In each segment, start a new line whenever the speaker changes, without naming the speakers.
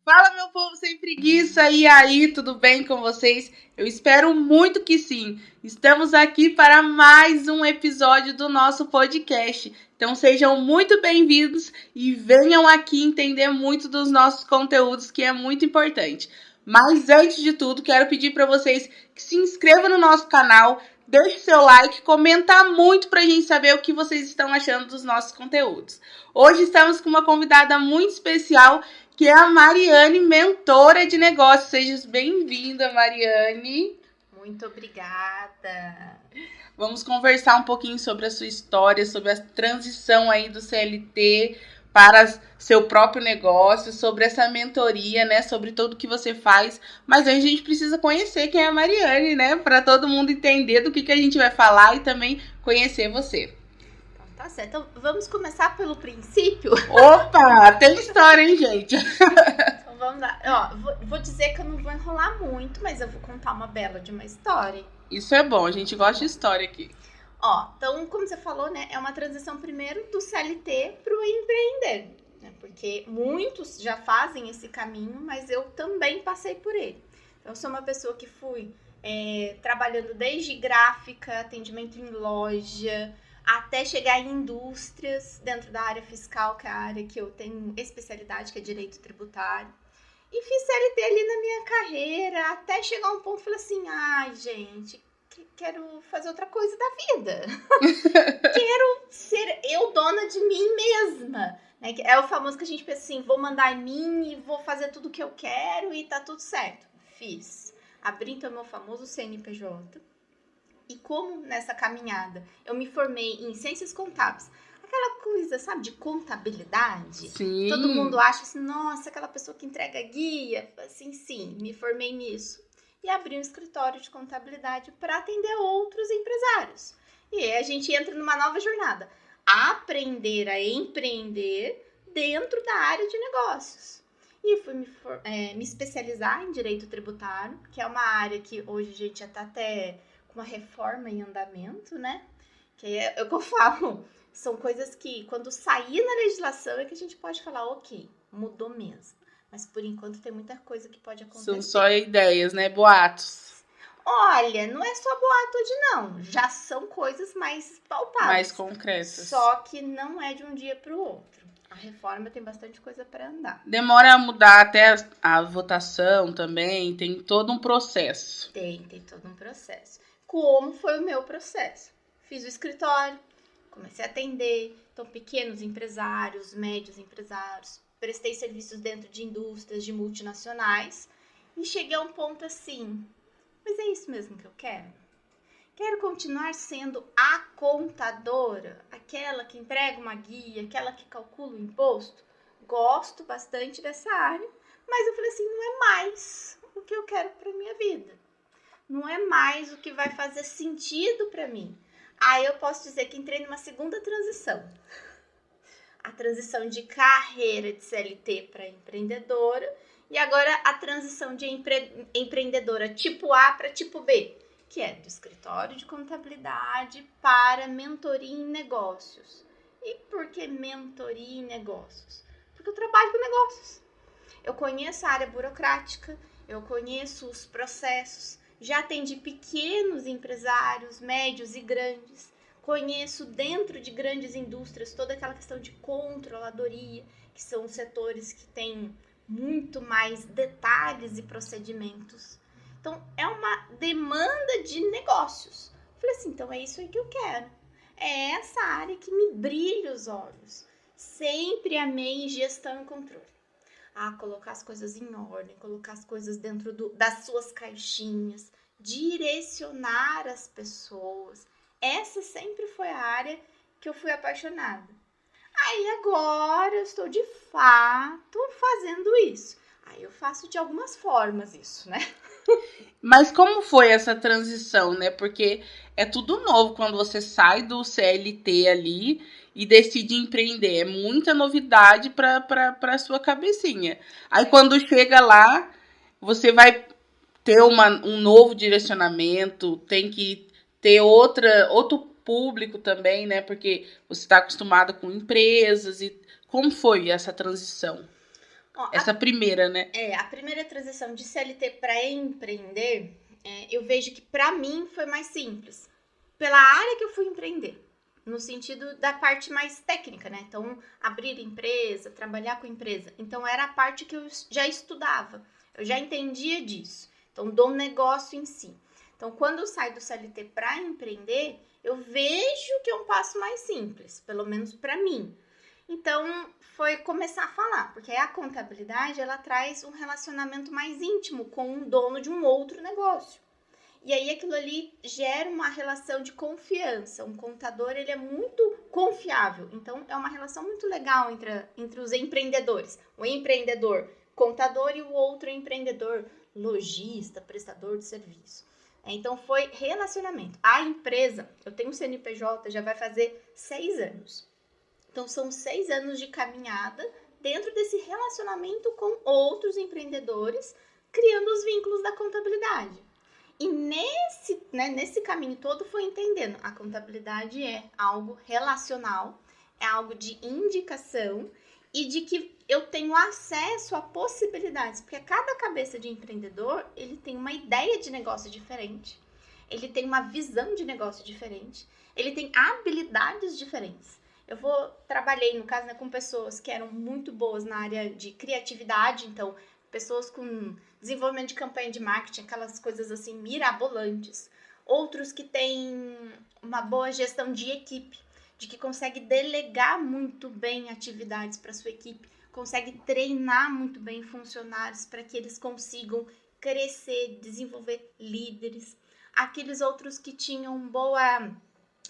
Fala, meu povo sem preguiça, e aí, tudo bem com vocês? Eu espero muito que sim. Estamos aqui para mais um episódio do nosso podcast. Então sejam muito bem-vindos e venham aqui entender muito dos nossos conteúdos, que é muito importante. Mas antes de tudo, quero pedir para vocês que se inscrevam no nosso canal, deixe seu like, comenta muito para a gente saber o que vocês estão achando dos nossos conteúdos. Hoje estamos com uma convidada muito especial, que é a Mariane, mentora de negócios. Seja bem-vinda, Mariane.
Muito obrigada.
Vamos conversar um pouquinho sobre a sua história, sobre a transição aí do CLT para seu próprio negócio, sobre essa mentoria, né, sobre tudo que você faz. Mas aí a gente precisa conhecer quem é a Mariane, né, para todo mundo entender do que a gente vai falar e também conhecer você.
Tá certo, então vamos começar pelo princípio?
Opa, tem história, hein, gente?
Então vamos lá. Ó, vou dizer que eu não vou enrolar muito, mas eu vou contar uma bela de uma história.
Isso é bom, a gente gosta de história aqui.
Ó, então, como você falou, né, é uma transição primeiro do CLT para o empreender, né, porque muitos já fazem esse caminho, mas eu também passei por ele. Então, eu sou uma pessoa que fui trabalhando desde gráfica, atendimento em loja, até chegar em indústrias dentro da área fiscal, que é a área que eu tenho especialidade, que é direito tributário. E fiz CLT ali na minha carreira, até chegar um ponto, falei assim, ai, gente, quero fazer outra coisa da vida. Quero ser eu dona de mim mesma. Né? É o famoso que a gente pensa assim, vou mandar em mim e vou fazer tudo que eu quero e tá tudo certo. Fiz. Abri então meu famoso CNPJ. E como nessa caminhada eu me formei em ciências contábeis, aquela coisa, sabe, de contabilidade.
Sim.
Todo mundo acha assim, nossa, aquela pessoa que entrega guia. Assim, sim, me formei nisso. E abri um escritório de contabilidade para atender outros empresários. E aí a gente entra numa nova jornada. Aprender a empreender dentro da área de negócios. E fui me especializar em direito tributário, que é uma área que hoje a gente já está até com uma reforma em andamento, né? Que é o que eu falo. São coisas que, quando sair na legislação, é que a gente pode falar, ok, mudou mesmo. Mas, por enquanto, tem muita coisa que pode acontecer.
São só ideias, né? Boatos.
Olha, não é só boato hoje, não. Já são coisas mais palpáveis.
Mais concretas.
Só que não é de um dia para o outro. A reforma tem bastante coisa para andar.
Demora a mudar até a votação também. Tem todo um processo.
Tem todo um processo. Como foi o meu processo? Fiz o escritório, comecei a atender, então, pequenos empresários, médios empresários, prestei serviços dentro de indústrias, de multinacionais, e cheguei a um ponto assim, mas é isso mesmo que eu quero? Quero continuar sendo a contadora, aquela que entrega uma guia, aquela que calcula o imposto? Gosto bastante dessa área, mas eu falei assim, não é mais o que eu quero para minha vida. Não é mais o que vai fazer sentido para mim. Aí eu posso dizer que entrei numa segunda transição. A transição de carreira de CLT para empreendedora e agora a transição de empreendedora tipo A para tipo B, que é do escritório de contabilidade para mentoria em negócios. E por que mentoria em negócios? Porque eu trabalho com negócios. Eu conheço a área burocrática, eu conheço os processos, já atendi pequenos empresários, médios e grandes. Conheço dentro de grandes indústrias toda aquela questão de controladoria, que são setores que têm muito mais detalhes e procedimentos. Então, é uma demanda de negócios. Falei assim, então é isso aí que eu quero. É essa área que me brilha os olhos. Sempre amei gestão e controle. Colocar as coisas em ordem, colocar as coisas dentro das suas caixinhas, direcionar as pessoas. Essa sempre foi a área que eu fui apaixonada. Aí agora eu estou de fato fazendo isso. Aí eu faço de algumas formas isso, né?
Mas como foi essa transição, né? Porque é tudo novo quando você sai do CLT ali e decide empreender. É muita novidade para sua cabecinha. Aí quando chega lá, você vai ter um novo direcionamento, tem que ter outro público também, né? Porque você está acostumado com empresas. E como foi essa transição?
Ó,
Essa primeira, né?
A primeira transição de CLT para empreender, eu vejo que para mim foi mais simples. Pela área que eu fui empreender. No sentido da parte mais técnica, né? Então, abrir empresa, trabalhar com empresa. Então, era a parte que eu já estudava. Eu já entendia disso. Então, do negócio em si. Então, quando eu saio do CLT para empreender, eu vejo que é um passo mais simples. Pelo menos para mim. Então, foi começar a falar. Porque a contabilidade, ela traz um relacionamento mais íntimo com o dono de um outro negócio. E aí aquilo ali gera uma relação de confiança. Um contador, ele é muito confiável. Então, é uma relação muito legal entre os empreendedores. O empreendedor contador e o outro empreendedor lojista, prestador de serviço. Então, foi relacionamento. A empresa, eu tenho um CNPJ, já vai fazer 6 anos. Então, são 6 anos de caminhada dentro desse relacionamento com outros empreendedores, criando os vínculos da contabilidade. E nesse caminho todo foi entendendo, a contabilidade é algo relacional, é algo de indicação e de que eu tenho acesso a possibilidades, porque cada cabeça de empreendedor, ele tem uma ideia de negócio diferente, ele tem uma visão de negócio diferente, ele tem habilidades diferentes. Trabalhei, no caso, com pessoas que eram muito boas na área de criatividade, então pessoas com desenvolvimento de campanha de marketing, aquelas coisas assim mirabolantes. Outros que têm uma boa gestão de equipe, de que consegue delegar muito bem atividades para sua equipe, consegue treinar muito bem funcionários para que eles consigam crescer, desenvolver líderes. Aqueles outros que tinham boa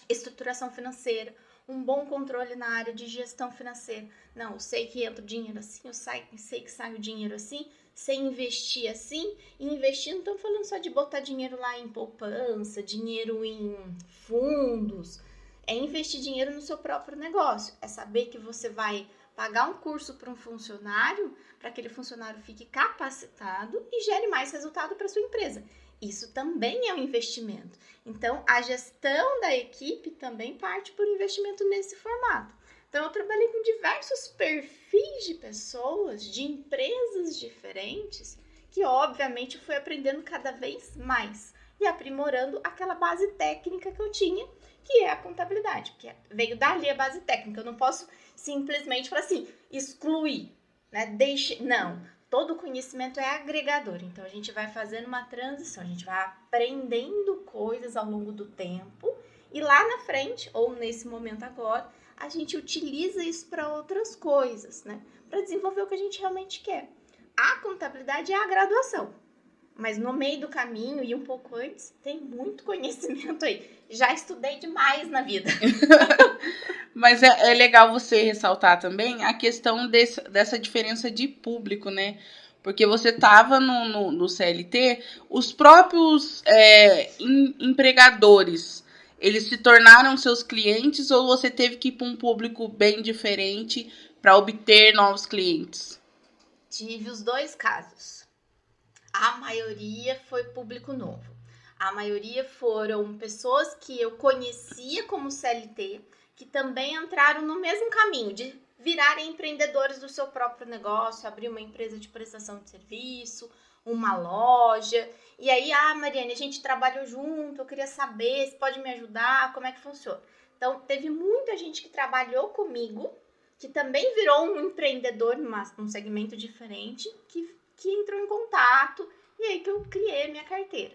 estruturação financeira, um bom controle na área de gestão financeira. Não, eu sei que entra o dinheiro assim, eu sei que sai o dinheiro assim, sei investir assim. E investir, não estou falando só de botar dinheiro lá em poupança, dinheiro em fundos. É investir dinheiro no seu próprio negócio. É saber que você vai pagar um curso para um funcionário, para que aquele funcionário fique capacitado e gere mais resultado para sua empresa. Isso também é um investimento. Então, a gestão da equipe também parte por investimento nesse formato. Então, eu trabalhei com diversos perfis de pessoas, de empresas diferentes, que obviamente fui aprendendo cada vez mais e aprimorando aquela base técnica que eu tinha, que é a contabilidade, porque veio dali a base técnica. Eu não posso simplesmente falar assim, excluir, né? Não. Todo conhecimento é agregador, então a gente vai fazendo uma transição, a gente vai aprendendo coisas ao longo do tempo e lá na frente, ou nesse momento agora, a gente utiliza isso para outras coisas, né? Para desenvolver o que a gente realmente quer. A contabilidade é a graduação, mas no meio do caminho e um pouco antes, tem muito conhecimento aí. Já estudei demais na vida.
Mas é legal você ressaltar também a questão dessa diferença de público, né? Porque você estava no CLT, os próprios empregadores, eles se tornaram seus clientes ou você teve que ir para um público bem diferente para obter novos clientes?
Tive os dois casos. A maioria foi público novo. A maioria foram pessoas que eu conhecia como CLT, que também entraram no mesmo caminho de virarem empreendedores do seu próprio negócio, abrir uma empresa de prestação de serviço, uma loja. E aí, Mariane, a gente trabalhou junto, eu queria saber se pode me ajudar, como é que funciona. Então, teve muita gente que trabalhou comigo, que também virou um empreendedor num segmento diferente, que entrou em contato, e aí que eu criei a minha carteira.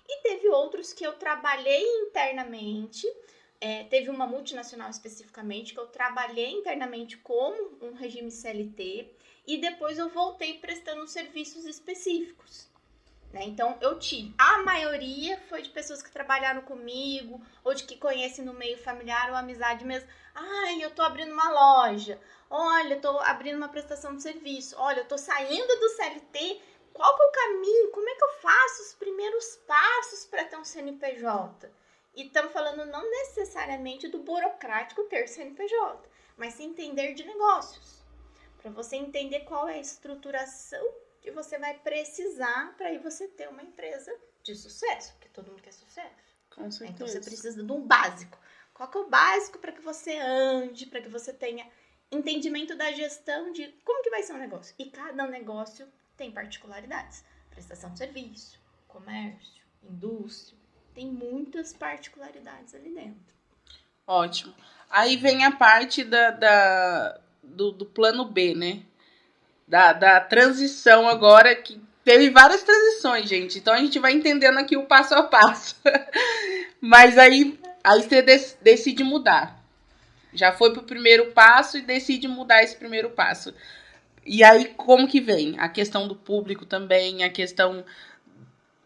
E teve outros que eu trabalhei internamente, teve uma multinacional especificamente, que eu trabalhei internamente como um regime CLT, e depois eu voltei prestando serviços específicos. Né? Então, a maioria foi de pessoas que trabalharam comigo, ou de que conhecem no meio familiar ou amizade mesmo. Eu tô abrindo uma loja, olha, eu tô abrindo uma prestação de serviço, olha, eu tô saindo do CLT, qual que é o caminho, como é que eu faço os primeiros passos para ter um CNPJ? E estamos falando não necessariamente do burocrático ter CNPJ, mas sim entender de negócios, para você entender qual é a estruturação que você vai precisar para aí você ter uma empresa de sucesso, porque todo mundo quer sucesso.
Com certeza.
Então você precisa de um básico. Qual que é o básico para que você ande, para que você tenha entendimento da gestão de como que vai ser um negócio. E cada negócio tem particularidades. Prestação de serviço, comércio, indústria. Tem muitas particularidades ali dentro.
Ótimo. Aí vem a parte do plano B, né? Da transição agora, que teve várias transições, gente. Então a gente vai entendendo aqui o passo a passo. Mas aí você decide mudar. Já foi pro primeiro passo e decide mudar esse primeiro passo. E aí, como que vem? A questão do público também, a questão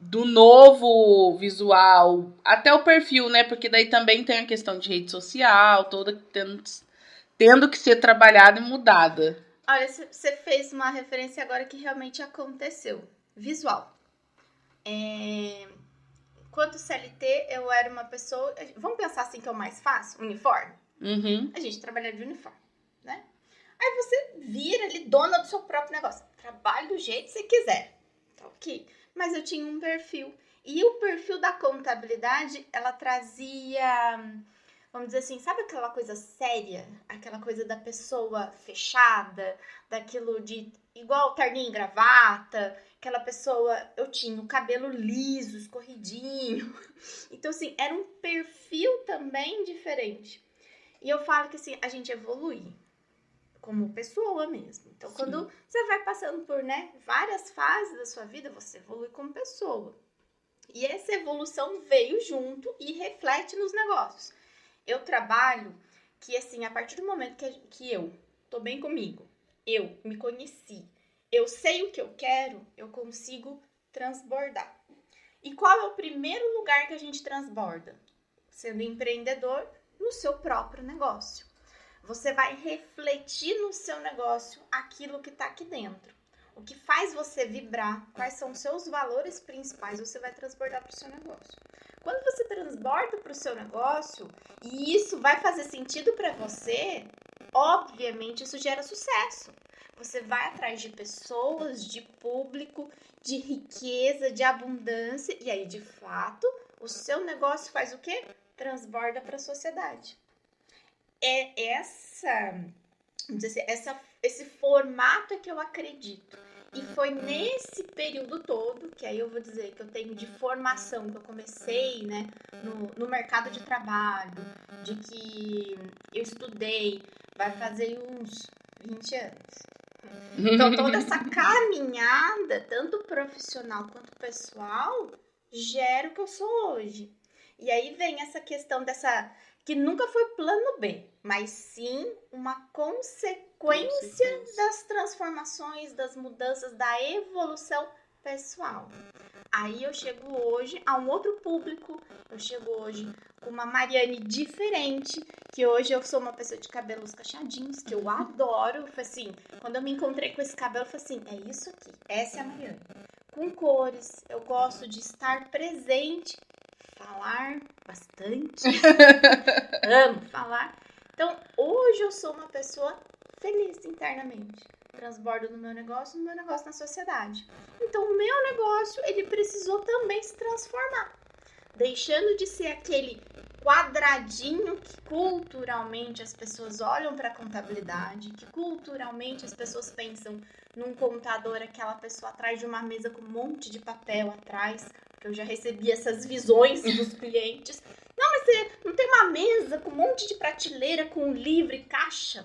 do novo visual, até o perfil, né? Porque daí também tem a questão de rede social, toda tendo que ser trabalhada e mudada.
Olha, você fez uma referência agora que realmente aconteceu. Visual. Enquanto CLT, eu era uma pessoa... Vamos pensar assim que é o mais fácil? Uniforme?
Uhum.
A gente trabalha de uniforme, né? Aí você vira ali dona do seu próprio negócio. Trabalha do jeito que você quiser. Tá ok. Mas eu tinha um perfil. E o perfil da contabilidade, ela trazia... Vamos dizer assim, sabe aquela coisa séria? Aquela coisa da pessoa fechada, daquilo de igual terninho e gravata, aquela pessoa, eu tinha o cabelo liso, escorridinho. Então, assim, era um perfil também diferente. E eu falo que, assim, a gente evolui como pessoa mesmo. Então, quando você vai passando por, né, várias fases da sua vida, você evolui como pessoa. E essa evolução veio junto e reflete nos negócios. Eu trabalho que, assim, a partir do momento que eu tô bem comigo, eu me conheci, eu sei o que eu quero, eu consigo transbordar. E qual é o primeiro lugar que a gente transborda? Sendo empreendedor no seu próprio negócio. Você vai refletir no seu negócio aquilo que está aqui dentro. O que faz você vibrar, quais são os seus valores principais, você vai transbordar para o seu negócio. Quando você transborda para o seu negócio e isso vai fazer sentido para você, obviamente isso gera sucesso. Você vai atrás de pessoas, de público, de riqueza, de abundância e aí, de fato, o seu negócio faz o quê? Transborda para a sociedade. É esse formato que eu acredito. E foi nesse período todo, que aí eu vou dizer que eu tenho de formação, que eu comecei, né, no mercado de trabalho, de que eu estudei, vai fazer uns 20 anos. Então, toda essa caminhada, tanto profissional quanto pessoal, gera o que eu sou hoje. E aí vem essa questão dessa... que nunca foi plano B, mas sim uma consequência das transformações, das mudanças, da evolução pessoal. Aí eu chego hoje a um outro público, eu chego hoje com uma Mariane diferente, que hoje eu sou uma pessoa de cabelos cacheadinhos, que eu adoro. Foi assim, quando eu me encontrei com esse cabelo, eu falei assim, é isso aqui, essa é a Mariane. Com cores, eu gosto de estar presente, falar bastante, amo falar. Então, hoje eu sou uma pessoa feliz internamente. Transbordo no meu negócio na sociedade. Então, o meu negócio, ele precisou também se transformar. Deixando de ser aquele quadradinho que culturalmente as pessoas olham para a contabilidade, que culturalmente as pessoas pensam num contador, aquela pessoa atrás de uma mesa com um monte de papel atrás, porque eu já recebi essas visões dos clientes. Não, mas você não tem uma mesa com um monte de prateleira, com livro e caixa?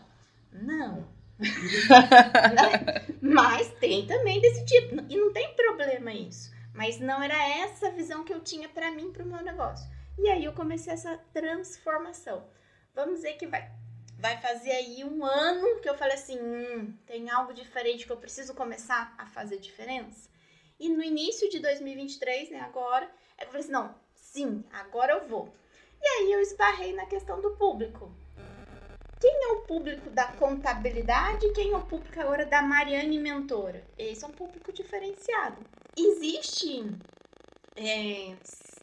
Não. Né? Mas tem também desse tipo. E não tem problema isso. Mas não era essa a visão que eu tinha para mim, para o meu negócio. E aí eu comecei essa transformação. Vamos dizer que vai fazer aí 1 ano que eu falei assim, tem algo diferente que eu preciso começar a fazer diferença. E no início de 2023, né, agora, eu falei assim, não, sim, agora eu vou. E aí eu esbarrei na questão do público. Quem é o público da contabilidade e quem é o público agora da Mariane Mentora? Esse é um público diferenciado. Existem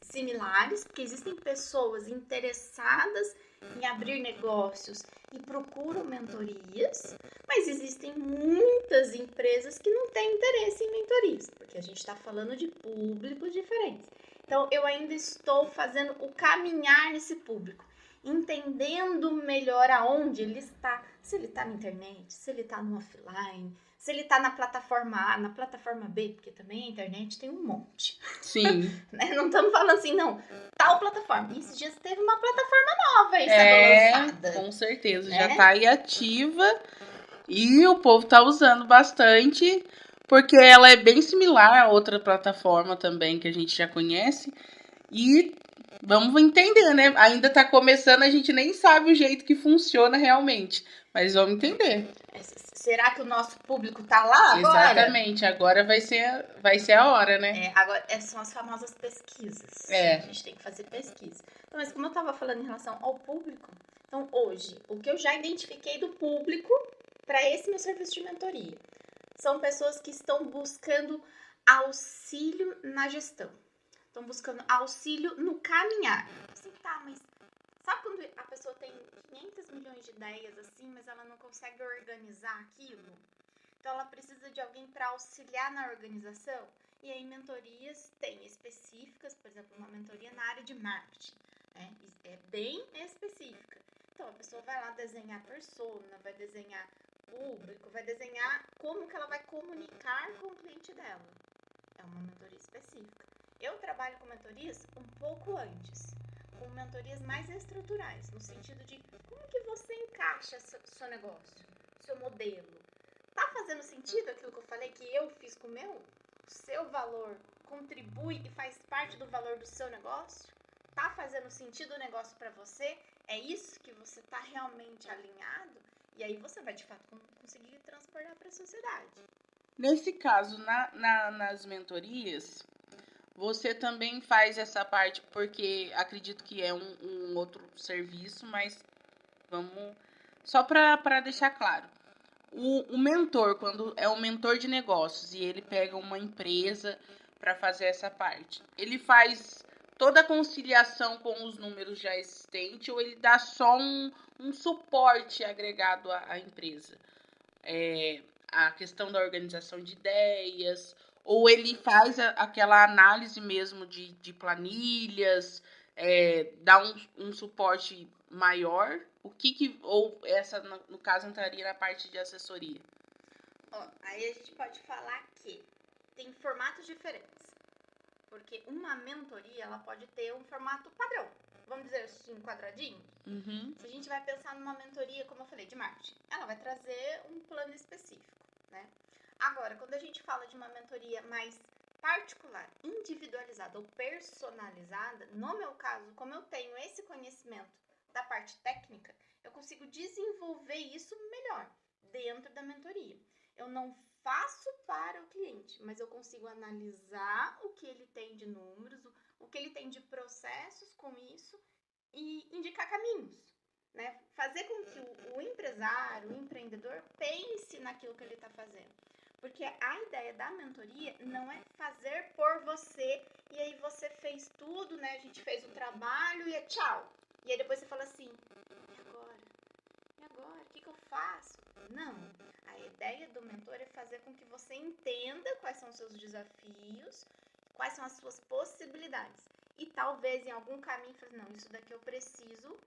similares, porque existem pessoas interessadas em abrir negócios e procuram mentorias, mas existem muitas empresas que não têm interesse em mentorias, porque a gente está falando de públicos diferentes. Então, eu ainda estou fazendo o caminhar nesse público. entendendo melhor aonde ele está. Se ele está na internet, se ele está no offline, se ele está na plataforma A, na plataforma B, porque também a internet tem um monte.
Sim.
Né? Não estamos falando assim, não, tal plataforma. E esses dias teve uma plataforma nova aí sendo lançada.
Com certeza,
né?
já tá aí ativa e o povo tá usando bastante, porque ela é bem similar a outra plataforma também que a gente já conhece. E vamos entender, né? Ainda tá começando, a gente nem sabe o jeito que funciona realmente, mas vamos entender.
Será que o nosso público tá lá agora?
Exatamente, agora vai ser a hora, né?
Agora são as famosas pesquisas. A gente tem que fazer pesquisa. Então, mas como eu tava falando em relação ao público, então hoje, o que eu já identifiquei do público para esse meu serviço de mentoria são pessoas que estão buscando auxílio na gestão. Estão buscando auxílio no caminhar. Assim, tá, mas sabe quando a pessoa tem 500 milhões de ideias assim, mas ela não consegue organizar aquilo? Então ela precisa de alguém para auxiliar na organização. E aí mentorias tem específicas, por exemplo, uma mentoria na área de marketing, né? É bem específica. Então a pessoa vai lá desenhar persona, vai desenhar público, vai desenhar como que ela vai comunicar com o cliente dela. É uma mentoria específica. Eu trabalho com mentorias um pouco antes, com mentorias mais estruturais, no sentido de como que você encaixa seu negócio, seu modelo. Tá fazendo sentido aquilo que eu falei que eu fiz com o meu? O seu valor contribui e faz parte do valor do seu negócio? Tá fazendo sentido o negócio para você? É isso que você tá realmente alinhado? E aí você vai de fato conseguir transportar para a sociedade.
Nesse caso, nas mentorias, você também faz essa parte, porque acredito que é um outro serviço, mas vamos... Só para deixar claro. O mentor, quando é um mentor de negócios e ele pega uma empresa para fazer essa parte, ele faz toda a conciliação com os números já existentes ou ele dá só um suporte agregado à empresa? A questão da organização de ideias, ou ele faz aquela análise mesmo de planilhas, dá um suporte maior? Ou essa, no caso, entraria na parte de assessoria?
Aí a gente pode falar que tem formatos diferentes. Porque uma mentoria, ela pode ter um formato padrão. Vamos dizer assim, quadradinho.
Uhum.
Se a gente vai pensar numa mentoria, como eu falei, de marketing, ela vai trazer um plano específico, né? Agora, quando a gente fala de uma mentoria mais particular, individualizada ou personalizada, no meu caso, como eu tenho esse conhecimento da parte técnica, eu consigo desenvolver isso melhor dentro da mentoria. Eu não faço para o cliente, mas eu consigo analisar o que ele tem de números, o que ele tem de processos com isso e indicar caminhos, né? Fazer com que o empresário, o empreendedor pense naquilo que ele está fazendo. Porque a ideia da mentoria não é fazer por você e aí você fez tudo, né? A gente fez o trabalho e é tchau. E aí depois você fala assim, e agora? O que eu faço? Não. A ideia do mentor é fazer com que você entenda quais são os seus desafios, quais são as suas possibilidades. E talvez em algum caminho, não, isso daqui eu preciso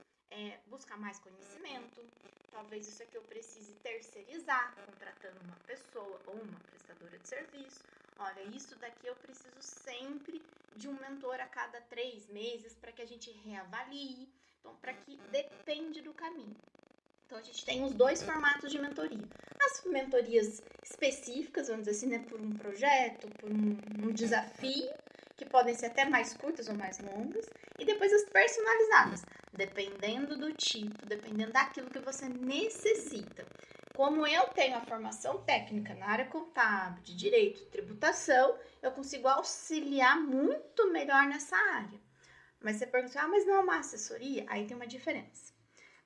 buscar mais conhecimento, talvez isso aqui eu precise terceirizar, contratando uma pessoa ou uma prestadora de serviço. Olha, isso daqui eu preciso sempre de um mentor a cada 3 meses para que a gente reavalie. Então, para que depende do caminho. Então, a gente tem os 2 formatos de mentoria. As mentorias específicas, vamos dizer assim, né, por um projeto, por um desafio, que podem ser até mais curtas ou mais longas. E depois as personalizadas, dependendo do tipo, dependendo daquilo que você necessita. Como eu tenho a formação técnica na área contábil, de direito, tributação, eu consigo auxiliar muito melhor nessa área. Mas você pergunta, mas não é uma assessoria? Aí tem uma diferença.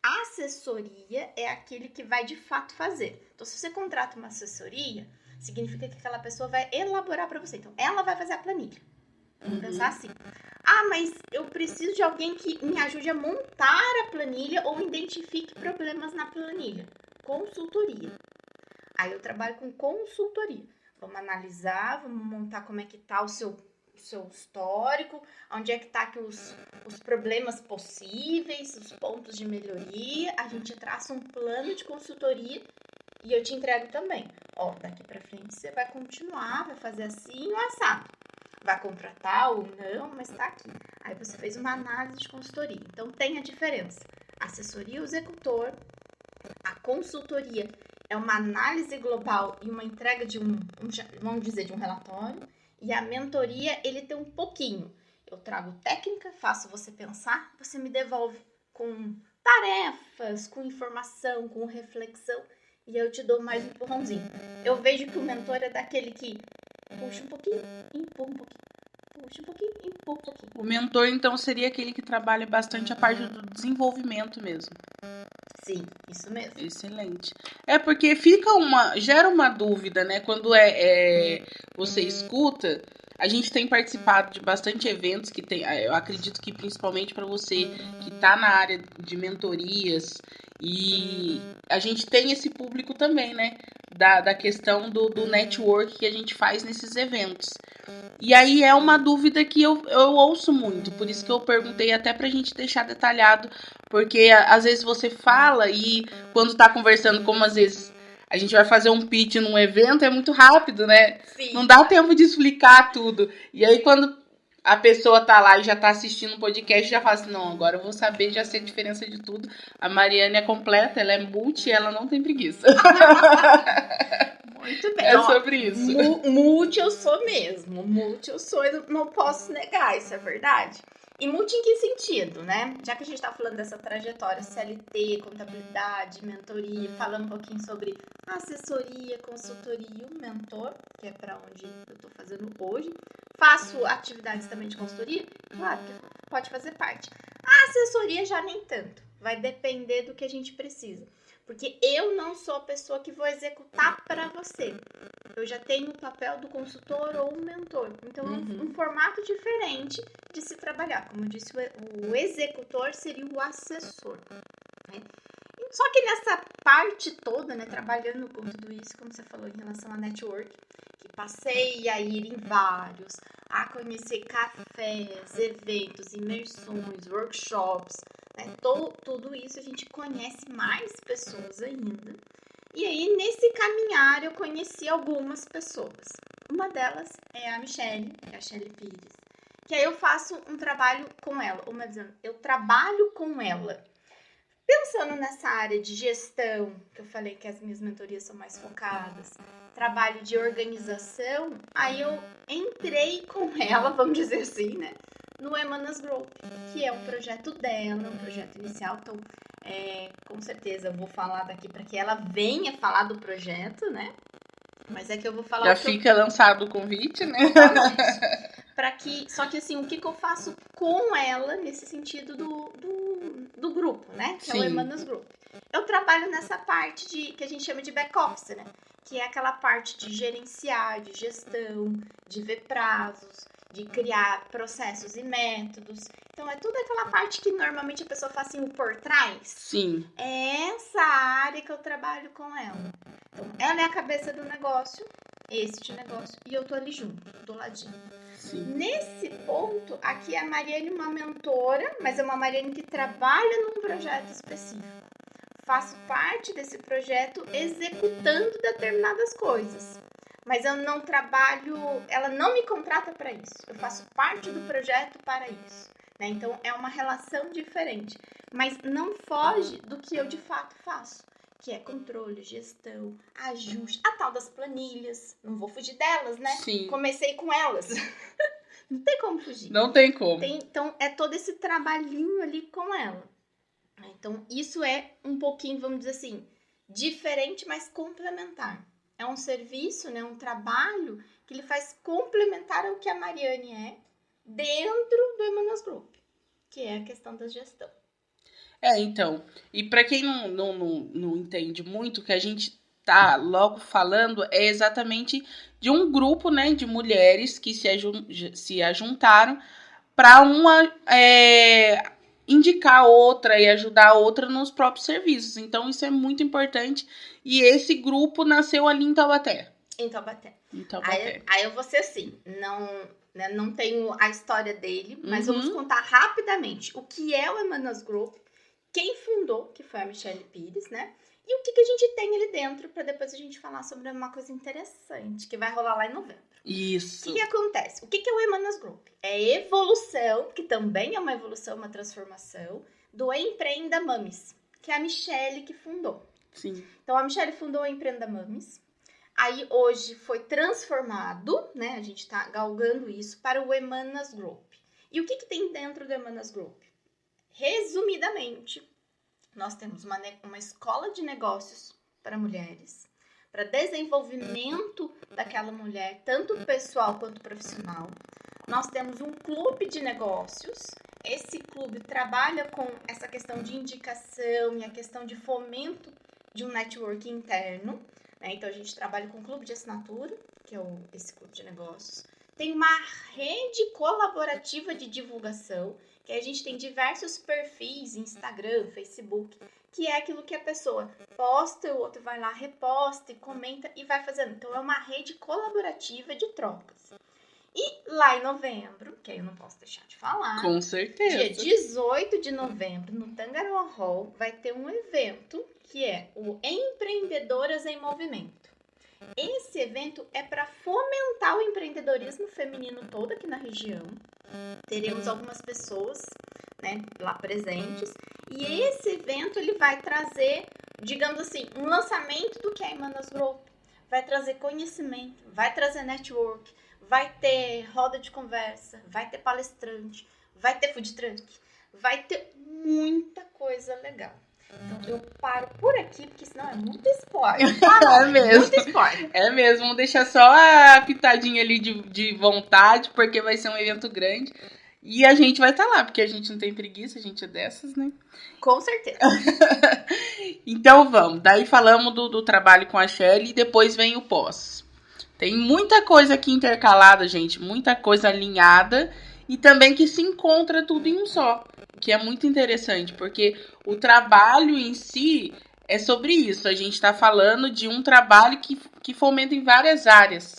A assessoria é aquele que vai de fato fazer. Então, se você contrata uma assessoria, significa que aquela pessoa vai elaborar para você. Então, ela vai fazer a planilha. Vamos pensar assim. Mas eu preciso de alguém que me ajude a montar a planilha ou identifique problemas na planilha. Consultoria. Aí eu trabalho com consultoria. Vamos analisar, vamos montar como é que tá o seu seu histórico, onde é que tá aqui os problemas possíveis, os pontos de melhoria, a gente traça um plano de consultoria e eu te entrego também. Ó, daqui pra frente você vai continuar, vai fazer assim ou assado. Vai contratar ou não, mas tá aqui. Aí você fez uma análise de consultoria. Então tem a diferença. Assessoria ao executor, a consultoria é uma análise global e uma entrega de vamos dizer, de um relatório. E a mentoria, ele tem um pouquinho. Eu trago técnica, faço você pensar, você me devolve com tarefas, com informação, com reflexão. E eu te dou mais um empurrãozinho. Eu vejo que o mentor é daquele que puxa um pouquinho, empurra um pouquinho. Puxa um pouquinho, empurra um pouquinho.
O mentor, então, seria aquele que trabalha bastante a parte do desenvolvimento mesmo.
Sim, isso mesmo.
Excelente. É porque gera uma dúvida, né? Quando você escuta, a gente tem participado de bastante eventos que tem, eu acredito que principalmente para você que está na área de mentorias, e a gente tem esse público também, né? Da questão do network que a gente faz nesses eventos. E aí é uma dúvida que eu ouço muito, por isso que eu perguntei até pra gente deixar detalhado, porque às vezes você fala e quando tá conversando, como às vezes a gente vai fazer um pitch num evento, é muito rápido, né?
Sim.
Não dá tempo de explicar tudo. E aí quando a pessoa tá lá e já tá assistindo um podcast, já fala assim, não, agora eu vou saber, já sei a diferença de tudo. A Mariane é completa, ela é multi, ela não tem preguiça.
Muito bem.
É sobre isso.
Multi eu sou mesmo. Multi eu sou, eu não posso negar, isso é verdade. E multi em que sentido, né? Já que a gente tá falando dessa trajetória CLT, contabilidade, mentoria, falando um pouquinho sobre assessoria, consultoria e o mentor, que é pra onde eu tô fazendo hoje. Faço atividades também de consultoria? Claro que pode fazer parte. A assessoria já nem tanto. Vai depender do que a gente precisa. Porque eu não sou a pessoa que vou executar para você. Eu já tenho o papel do consultor ou mentor. Então, é um formato diferente de se trabalhar. Como eu disse, o executor seria o assessor. Né? Só que nessa parte toda, né, trabalhando com tudo isso, como você falou, em relação a network, que passei a ir em vários, a conhecer cafés, eventos, imersões, workshops, né, tudo isso a gente conhece mais pessoas ainda. E aí, nesse caminhar, eu conheci algumas pessoas. Uma delas é a Michelle, que é a Shelly Pires, que aí eu faço um trabalho com ela, ou melhor dizendo, eu trabalho com ela. Pensando nessa área de gestão, que eu falei que as minhas mentorias são mais focadas, trabalho de organização, aí eu entrei com ela, vamos dizer assim, né, no Emanas Group, que é um projeto dela, um projeto inicial, então, com certeza eu vou falar daqui para que ela venha falar do projeto, né, mas é que eu vou falar...
Já fica lançado o convite, né?
Só que assim, o que eu faço com ela nesse sentido do grupo, né? Que
Sim.
É o Emanas Group. Eu trabalho nessa parte que a gente chama de back-office, né? Que é aquela parte de gerenciar, de gestão, de ver prazos, de criar processos e métodos. Então, é toda aquela parte que normalmente a pessoa faz assim, o por trás.
Sim.
É essa área que eu trabalho com ela. Então, ela é a cabeça do negócio, este negócio, e eu tô ali junto, do ladinho.
Sim.
Nesse ponto, aqui a Mariane é uma mentora, mas é uma Mariane que trabalha num projeto específico. Faço parte desse projeto executando determinadas coisas. Mas eu não trabalho, ela não me contrata para isso. Eu faço parte do projeto para isso. Né? Então, é uma relação diferente. Mas não foge do que eu de fato faço. Que é controle, gestão, ajuste, a tal das planilhas. Não vou fugir delas, né?
Sim.
Comecei com elas. Não tem como fugir.
Não tem como.
Então, é todo esse trabalhinho ali com ela. Então, isso é um pouquinho, vamos dizer assim, diferente, mas complementar. É um serviço, né, um trabalho que ele faz complementar ao que a Mariane é dentro do Emanas Group, que é a questão da gestão.
Então, e para quem não entende muito, o que a gente tá logo falando é exatamente de um grupo, né, de mulheres que se ajuntaram para uma indicar outra e ajudar a outra nos próprios serviços. Então, isso é muito importante. E esse grupo nasceu ali em Taubaté.
Em Taubaté.
Em Taubaté.
Aí eu vou ser assim, não tenho a história dele, mas vamos contar rapidamente o que é o Emanas Group, quem fundou, que foi a Michelle Pires, né? E o que a gente tem ali dentro, para depois a gente falar sobre uma coisa interessante, que vai rolar lá em novembro.
Isso.
O que acontece? O que é o Emanas Group? É a evolução, que também é uma evolução, uma transformação, do Empreenda Mames, que é a Michelle que fundou.
Sim.
Então, a Michelle fundou a Empreenda Mames. Aí, hoje, foi transformado, né? A gente tá galgando isso para o Emanas Group. E o que tem dentro do Emanas Group? Resumidamente, nós temos uma escola de negócios para mulheres, para desenvolvimento daquela mulher, tanto pessoal quanto profissional. Nós temos um clube de negócios. Esse clube trabalha com essa questão de indicação e a questão de fomento de um network interno, né? Então, a gente trabalha com um clube de assinatura, que é esse clube de negócios. Tem uma rede colaborativa de divulgação, que a gente tem diversos perfis, Instagram, Facebook, que é aquilo que a pessoa posta, o outro vai lá, reposta, comenta e vai fazendo. Então, é uma rede colaborativa de trocas. E lá em novembro, que aí eu não posso deixar de falar.
Com certeza.
Dia 18 de novembro, no Tangaroa Hall, vai ter um evento que é o Empreendedoras em Movimento. Esse evento é para fomentar o empreendedorismo feminino todo aqui na região. Teremos algumas pessoas, né, lá presentes. E esse evento ele vai trazer, digamos assim, um lançamento do que é a Emanas Group. Vai trazer conhecimento, vai trazer network, vai ter roda de conversa, vai ter palestrante, vai ter food truck, vai ter muita coisa legal. Então, eu paro por aqui, porque senão é muito spoiler.
É mesmo.
Muito spoiler.
É mesmo, vamos deixar só a pitadinha ali de vontade, porque vai ser um evento grande. E a gente vai estar lá, porque a gente não tem preguiça, a gente é dessas, né?
Com certeza.
Então vamos, daí falamos do trabalho com a Shelly e depois vem o pós. Tem muita coisa aqui intercalada, gente, muita coisa alinhada e também que se encontra tudo em um só, que é muito interessante, porque o trabalho em si é sobre isso. A gente está falando de um trabalho que fomenta em várias áreas.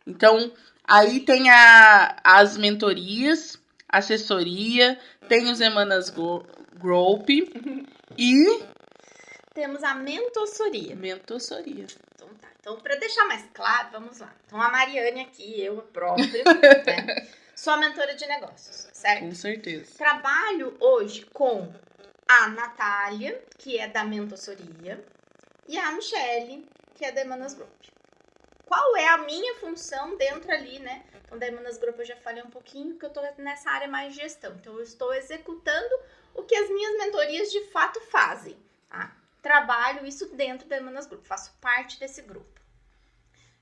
Então, aí tem as mentorias, assessoria, tem os Emanas Group e
temos a mentossoria.
Mentossoria.
Então tá. Então, para deixar mais claro, vamos lá. Então, a Mariane aqui, eu própria, né? Sou a mentora de negócios, certo?
Com certeza.
Trabalho hoje com a Natália, que é da mentossoria, e a Michelle, que é da Emanas Group. Qual é a minha função dentro ali, né? Então, da Emanas Group eu já falei um pouquinho, que eu tô nessa área mais de gestão. Então, eu estou executando o que as minhas mentorias de fato fazem, tá? Trabalho isso dentro da Emanas Group, faço parte desse grupo.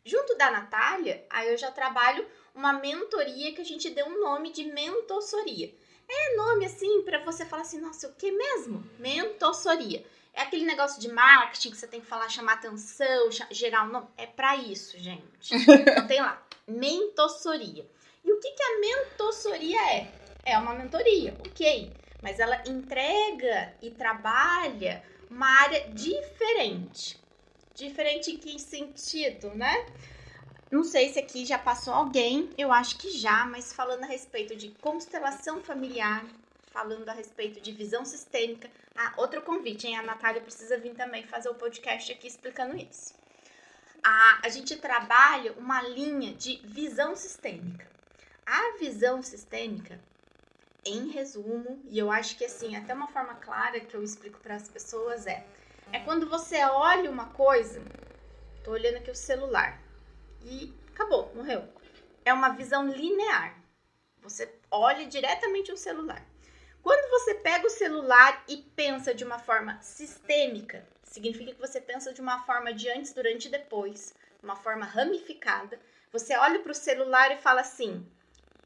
Junto da Natália, aí eu já trabalho uma mentoria que a gente deu um nome de mentossoria. É nome assim para você falar assim, nossa, o que mesmo? Mentossoria. É aquele negócio de marketing que você tem que falar, chamar atenção, gerar um nome. É para isso, gente. Então tem lá, mentossoria. E o que a mentossoria é? É uma mentoria, ok. Mas ela entrega e trabalha uma área diferente. Diferente em que sentido, né? Não sei se aqui já passou alguém, eu acho que já, mas falando a respeito de constelação familiar, falando a respeito de visão sistêmica. Ah, outro convite, hein? A Natália precisa vir também fazer o podcast aqui explicando isso. A gente trabalha uma linha de visão sistêmica. A visão sistêmica, em resumo, e eu acho que assim, até uma forma clara que eu explico para as pessoas é quando você olha uma coisa, tô olhando aqui o celular, e acabou, morreu. É uma visão linear. Você olha diretamente o celular. Quando você pega o celular e pensa de uma forma sistêmica, significa que você pensa de uma forma de antes, durante e depois, uma forma ramificada. Você olha para o celular e fala assim,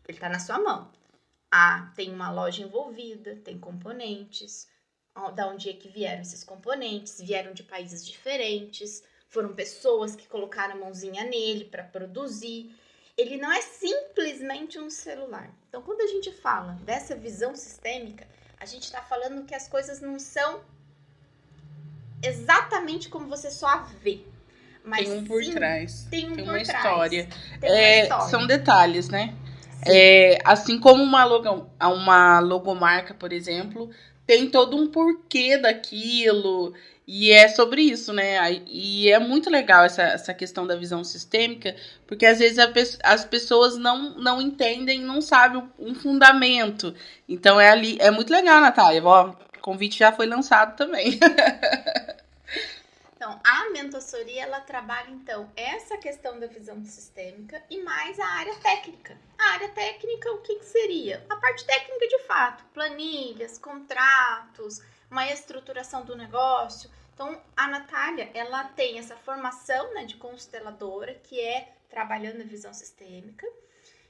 ele está na sua mão. Ah, tem uma loja envolvida, tem componentes. Da onde é que vieram esses componentes? Vieram de países diferentes. Foram pessoas que colocaram a mãozinha nele para produzir. Ele não é simplesmente um celular. Então, quando a gente fala dessa visão sistêmica, a gente está falando que as coisas não são exatamente como você só vê. Mas
tem um por
sim,
trás.
tem
Tem
por
uma
trás.
história.
Tem uma história.
São detalhes, né?
Sim.
Assim como uma logomarca, por exemplo, tem todo um porquê daquilo. E é sobre isso, né? E é muito legal essa questão da visão sistêmica, porque às vezes as pessoas não entendem, não sabem um fundamento. Então é muito legal, Natália. Ó, o convite já foi lançado também.
Então, a mentoria, ela trabalha, então, essa questão da visão sistêmica e mais a área técnica. A área técnica, o que seria? A parte técnica, de fato, planilhas, contratos, uma estruturação do negócio. Então, a Natália, ela tem essa formação, né, de consteladora, que é trabalhando a visão sistêmica,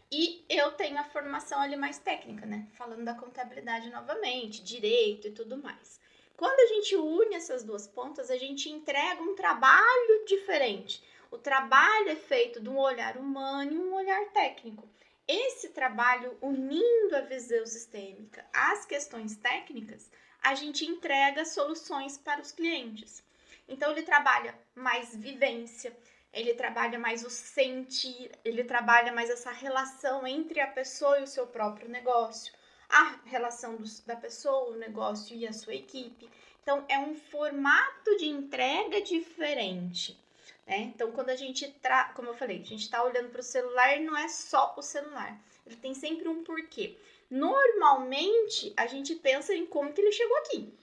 e eu tenho a formação ali mais técnica, né, falando da contabilidade novamente, direito e tudo mais. Quando a gente une essas duas pontas, a gente entrega um trabalho diferente. O trabalho é feito de um olhar humano e um olhar técnico. Esse trabalho, unindo a visão sistêmica às questões técnicas, a gente entrega soluções para os clientes. Então, ele trabalha mais vivência, ele trabalha mais o sentir, ele trabalha mais essa relação entre a pessoa e o seu próprio negócio, a relação da pessoa, o negócio e a sua equipe. Então, é um formato de entrega diferente, né? Então, quando a gente, como eu falei, a gente está olhando para o celular, não é só o celular. Ele tem sempre um porquê. Normalmente, a gente pensa em como que ele chegou aqui.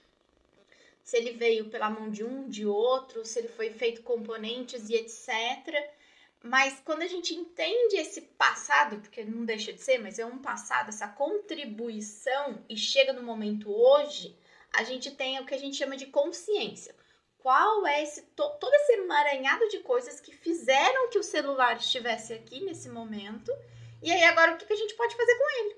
Se ele veio pela mão de um, de outro, se ele foi feito componentes e etc. Mas quando a gente entende esse passado, porque não deixa de ser, mas é um passado, essa contribuição e chega no momento hoje, a gente tem o que a gente chama de consciência. Qual é todo esse emaranhado de coisas que fizeram que o celular estivesse aqui nesse momento, e aí agora o que a gente pode fazer com ele?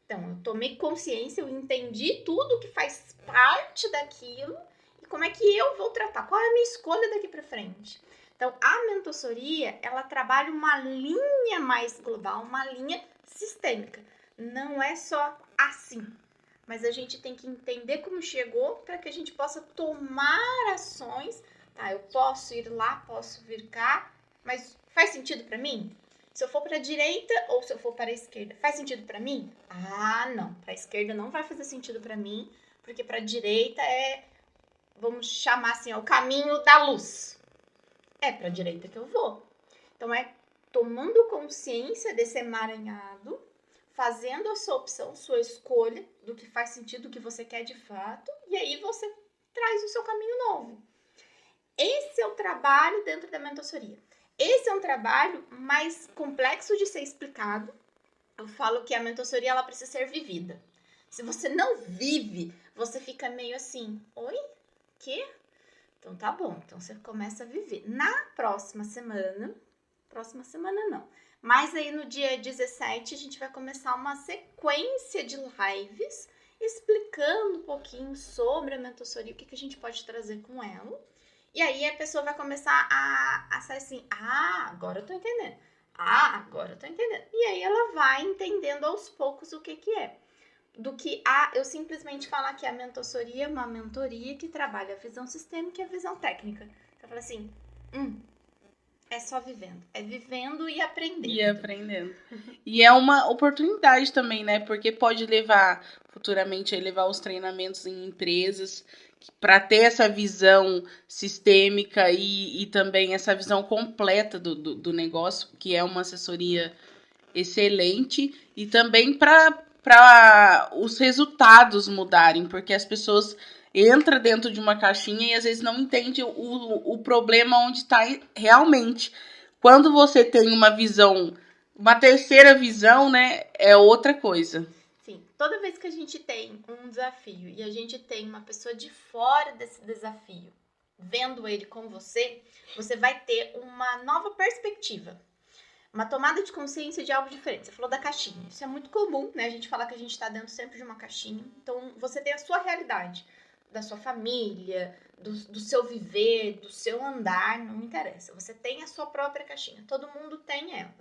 Então, eu tomei consciência, eu entendi tudo que faz parte daquilo e como é que eu vou tratar, qual é a minha escolha daqui para frente. Então, a mentoria, ela trabalha uma linha mais global, uma linha sistêmica. Não é só assim, mas a gente tem que entender como chegou para que a gente possa tomar ações. Tá, eu posso ir lá, posso vir cá, mas faz sentido para mim? Se eu for para a direita ou se eu for para a esquerda, faz sentido para mim? Ah, não. Para a esquerda não vai fazer sentido para mim, porque para a direita vamos chamar assim, o caminho da luz. É para a direita que eu vou. Então, é tomando consciência desse emaranhado, fazendo a sua opção, sua escolha do que faz sentido, do que você quer de fato, e aí você traz o seu caminho novo. Esse é o trabalho dentro da mentoria. Esse é um trabalho mais complexo de ser explicado. Eu falo que a mentoria, ela precisa ser vivida. Se você não vive, você fica meio assim, oi? Quê? Então tá bom, então você começa a viver. Na próxima semana não, mas aí no dia 17 a gente vai começar uma sequência de lives explicando um pouquinho sobre a mentoria, o que a gente pode trazer com ela. E aí a pessoa vai começar a sair assim, agora eu tô entendendo. Agora eu tô entendendo. E aí ela vai entendendo aos poucos o que é. Do que eu simplesmente falar que a mentoria é uma mentoria que trabalha a visão sistêmica e a visão técnica. Você fala assim, é só vivendo. É vivendo e aprendendo.
E aprendendo. E é uma oportunidade também, né? Porque pode levar, futuramente, a levar os treinamentos em empresas para ter essa visão sistêmica e também essa visão completa do negócio, que é uma assessoria excelente, e também para os resultados mudarem, porque as pessoas entram dentro de uma caixinha e às vezes não entendem o problema onde está realmente. Quando você tem uma visão, uma terceira visão, né, é outra coisa.
Sim, toda vez que a gente tem um desafio e a gente tem uma pessoa de fora desse desafio, vendo ele com você, você vai ter uma nova perspectiva. Uma tomada de consciência de algo diferente. Você falou da caixinha. Isso é muito comum, né? A gente fala que a gente está dentro sempre de uma caixinha. Então, você tem a sua realidade, da sua família, do seu viver, do seu andar, não interessa. Você tem a sua própria caixinha. Todo mundo tem ela.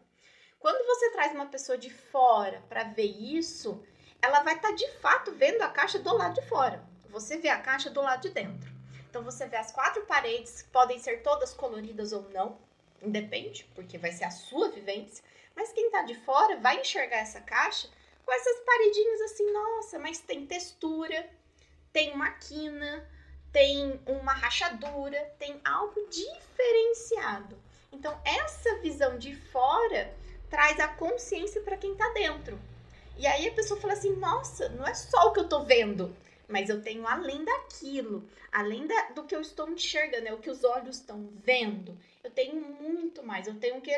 Quando você traz uma pessoa de fora para ver isso, ela vai estar de fato vendo a caixa do lado de fora. Você vê a caixa do lado de dentro. Então você vê as 4 paredes, podem ser todas coloridas ou não, independe, porque vai ser a sua vivência. Mas quem tá de fora vai enxergar essa caixa com essas paredinhas assim, nossa, mas tem textura, tem uma quina, tem uma rachadura, tem algo diferenciado. Então essa visão de fora traz a consciência para quem tá dentro. E aí a pessoa fala assim, nossa, não é só o que eu tô vendo, mas eu tenho além daquilo, além do que eu estou enxergando, é o que os olhos estão vendo. Eu tenho muito mais, eu tenho o que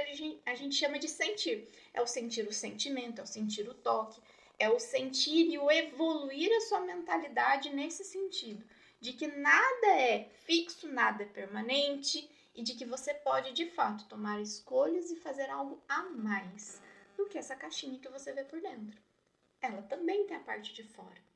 a gente chama de sentir. É o sentir o sentimento, é o sentir o toque, é o sentir e o evoluir a sua mentalidade nesse sentido. De que nada é fixo, nada é permanente e de que você pode, de fato, tomar escolhas e fazer algo a mais do que essa caixinha que você vê por dentro. Ela também tem a parte de fora.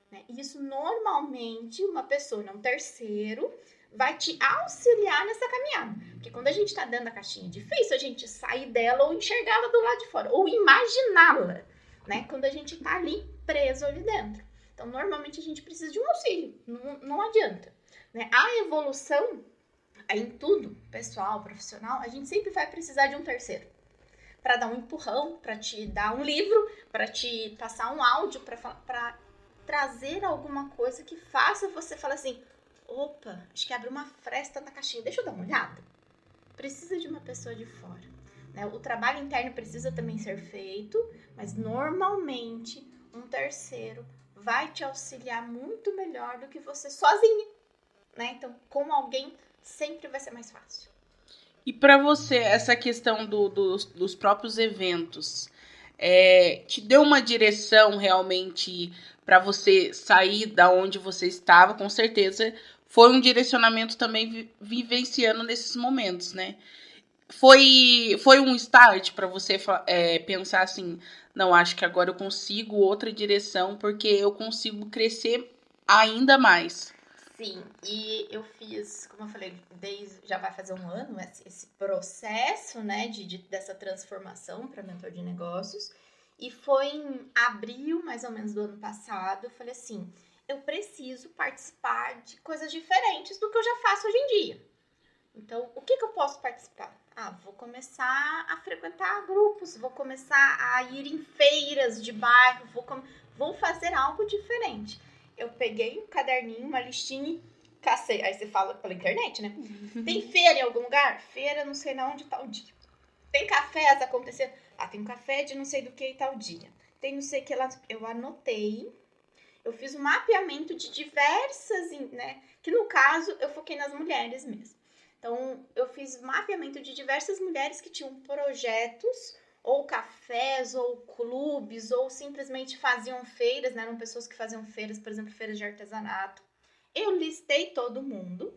Né? E isso, normalmente, uma pessoa, um terceiro, vai te auxiliar nessa caminhada. Porque quando a gente está dentro da caixinha, é difícil a gente sair dela ou enxergá-la do lado de fora, ou imaginá-la, né? Quando a gente está ali preso ali dentro. Então, normalmente, a gente precisa de um auxílio, não adianta. Né? A evolução, em tudo, pessoal, profissional, a gente sempre vai precisar de um terceiro. Para dar um empurrão, para te dar um livro, para te passar um áudio, para trazer alguma coisa que faça você falar assim, opa, acho que abre uma fresta na caixinha, deixa eu dar uma olhada. Precisa de uma pessoa de fora. Né? O trabalho interno precisa também ser feito, mas normalmente um terceiro vai te auxiliar muito melhor do que você sozinha. Né? Então, com alguém sempre vai ser mais fácil.
E para você, essa questão dos próprios eventos, te deu uma direção realmente para você sair da onde você estava? Com certeza foi um direcionamento também vivenciando nesses momentos, né? Foi um start para você pensar assim, não, acho que agora eu consigo outra direção porque eu consigo crescer ainda mais.
Sim, e eu fiz, como eu falei, já vai fazer um ano esse processo, né, dessa transformação para mentor de negócios. E foi em abril, mais ou menos, do ano passado, eu falei assim, eu preciso participar de coisas diferentes do que eu já faço hoje em dia. Então, o que eu posso participar? Vou começar a frequentar grupos, vou começar a ir em feiras de bairro, vou fazer algo diferente. Eu peguei um caderninho, uma listinha e cacei. Aí você fala pela internet, né? Tem feira em algum lugar? Feira não sei na onde tal dia. Tem cafés acontecendo? Tem um café de não sei do que tal dia. Tem não sei o que lá. Eu anotei. Eu fiz um mapeamento de diversas, né? Que no caso eu foquei nas mulheres mesmo. Então, eu fiz mapeamento de diversas mulheres que tinham projetos, ou cafés, ou clubes, ou simplesmente faziam feiras, né? Eram pessoas que faziam feiras, por exemplo, feiras de artesanato. Eu listei todo mundo,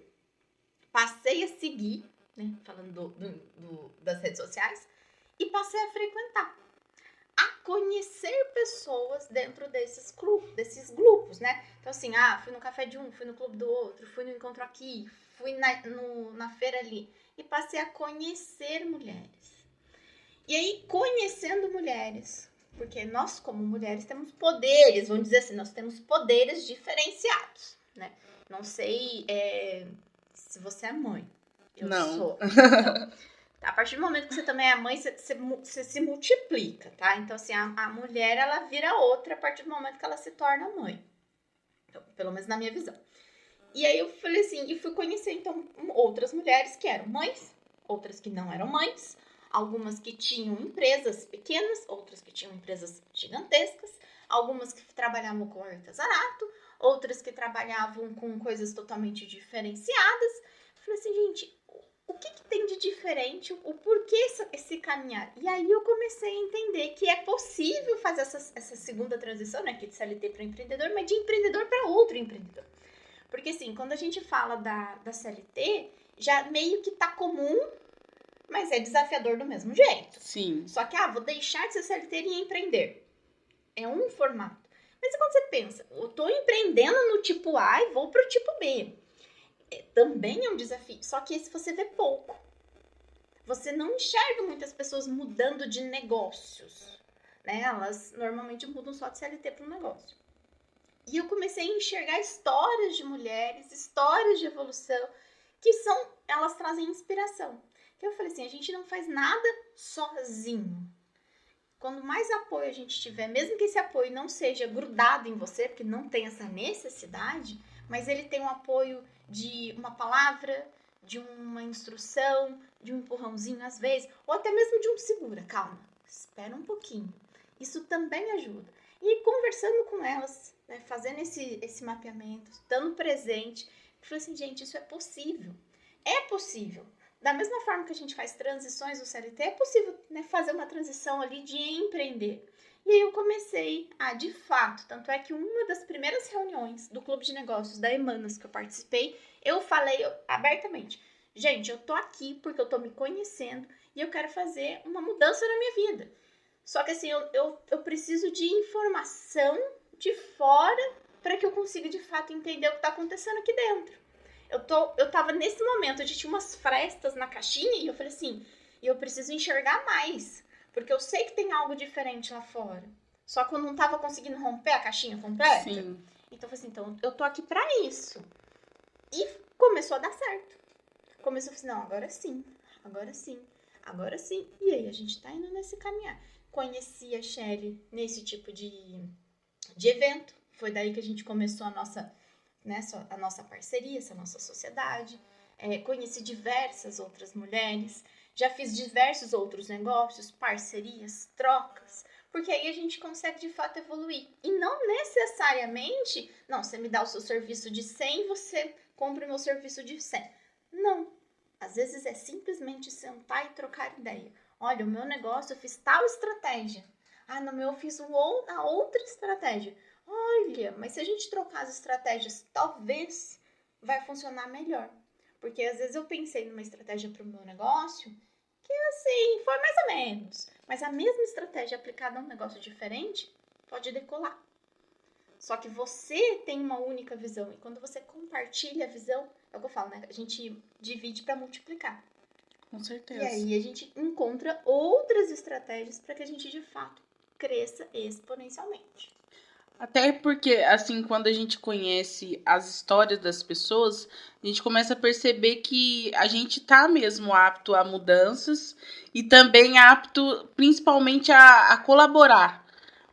passei a seguir, né? Falando das redes sociais, e passei a frequentar, a conhecer pessoas dentro desses grupos, né? Então, assim, fui no café de um, fui no clube do outro, fui no encontro aqui, fui na feira ali. E passei a conhecer mulheres. E aí, conhecendo mulheres, porque nós, como mulheres, temos poderes, vamos dizer assim, nós temos poderes diferenciados, né? Não sei se você é mãe. Eu
Não.
sou. Então, a partir do momento que você também é mãe, você se multiplica, tá? Então, assim, a mulher, ela vira outra a partir do momento que ela se torna mãe. Então, pelo menos na minha visão. E aí eu falei assim, e fui conhecer, então, outras mulheres que eram mães, outras que não eram mães, algumas que tinham empresas pequenas, outras que tinham empresas gigantescas, algumas que trabalhavam com artesanato, outras que trabalhavam com coisas totalmente diferenciadas. Eu falei assim, gente, o que tem de diferente, o porquê esse caminhar? E aí eu comecei a entender que é possível fazer essa segunda transição, né, que de CLT para empreendedor, mas de empreendedor para outro empreendedor. Porque assim, quando a gente fala da CLT, já meio que tá comum, mas é desafiador do mesmo jeito.
Sim.
Só que, vou deixar de ser CLT e empreender. É um formato. Mas quando você pensa, eu tô empreendendo no tipo A e vou pro tipo B. Também é um desafio, só que esse você vê pouco. Você não enxerga muitas pessoas mudando de negócios, né? Elas normalmente mudam só de CLT para um negócio. E eu comecei a enxergar histórias de mulheres, histórias de evolução, elas trazem inspiração. Eu falei assim, a gente não faz nada sozinho. Quando mais apoio a gente tiver, mesmo que esse apoio não seja grudado em você, porque não tem essa necessidade, mas ele tem um apoio de uma palavra, de uma instrução, de um empurrãozinho às vezes, ou até mesmo de um segura, calma, espera um pouquinho. Isso também ajuda. E conversando com elas, né, fazendo esse mapeamento, dando presente, eu falei assim, gente, isso é possível. É possível. Da mesma forma que a gente faz transições no CLT, é possível, né, fazer uma transição ali de empreender. E aí eu comecei a, de fato, tanto é que uma das primeiras reuniões do Clube de Negócios da Emanas que eu participei, eu falei abertamente, gente, eu tô aqui porque eu tô me conhecendo e eu quero fazer uma mudança na minha vida. Só que assim, eu preciso de informação de fora para que eu consiga, de fato, entender o que tá acontecendo aqui dentro. Eu tava nesse momento, a gente tinha umas frestas na caixinha e eu falei assim, eu preciso enxergar mais, porque eu sei que tem algo diferente lá fora. Só que eu não tava conseguindo romper a caixinha completa.
Sim.
Então eu falei assim, então eu tô aqui pra isso. E começou a dar certo. Começou a falar assim, não, agora sim, agora sim, agora sim. E aí a gente tá indo nesse caminhar. Conheci a Shelly nesse tipo de evento. Foi daí que a gente começou a nossa parceria, essa nossa sociedade. Conheci diversas outras mulheres, já fiz diversos outros negócios, parcerias, trocas, porque aí a gente consegue de fato evoluir. E não necessariamente, não, você me dá o seu serviço de 100, você compra o meu serviço de 100. Não. Às vezes é simplesmente sentar e trocar ideia. Olha, o meu negócio eu fiz tal estratégia. Ah, no meu eu fiz a outra estratégia. Olha, mas se a gente trocar as estratégias, talvez vai funcionar melhor. Porque às vezes eu pensei numa estratégia para o meu negócio que assim, foi mais ou menos. Mas a mesma estratégia aplicada a um negócio diferente pode decolar. Só que você tem uma única visão. E quando você compartilha a visão, é o que eu falo, né? A gente divide para multiplicar.
Com certeza.
E aí a gente encontra outras estratégias para que a gente de fato cresça exponencialmente.
Até porque, assim, quando a gente conhece as histórias das pessoas, a gente começa a perceber que a gente tá mesmo apto a mudanças e também apto, principalmente, a colaborar.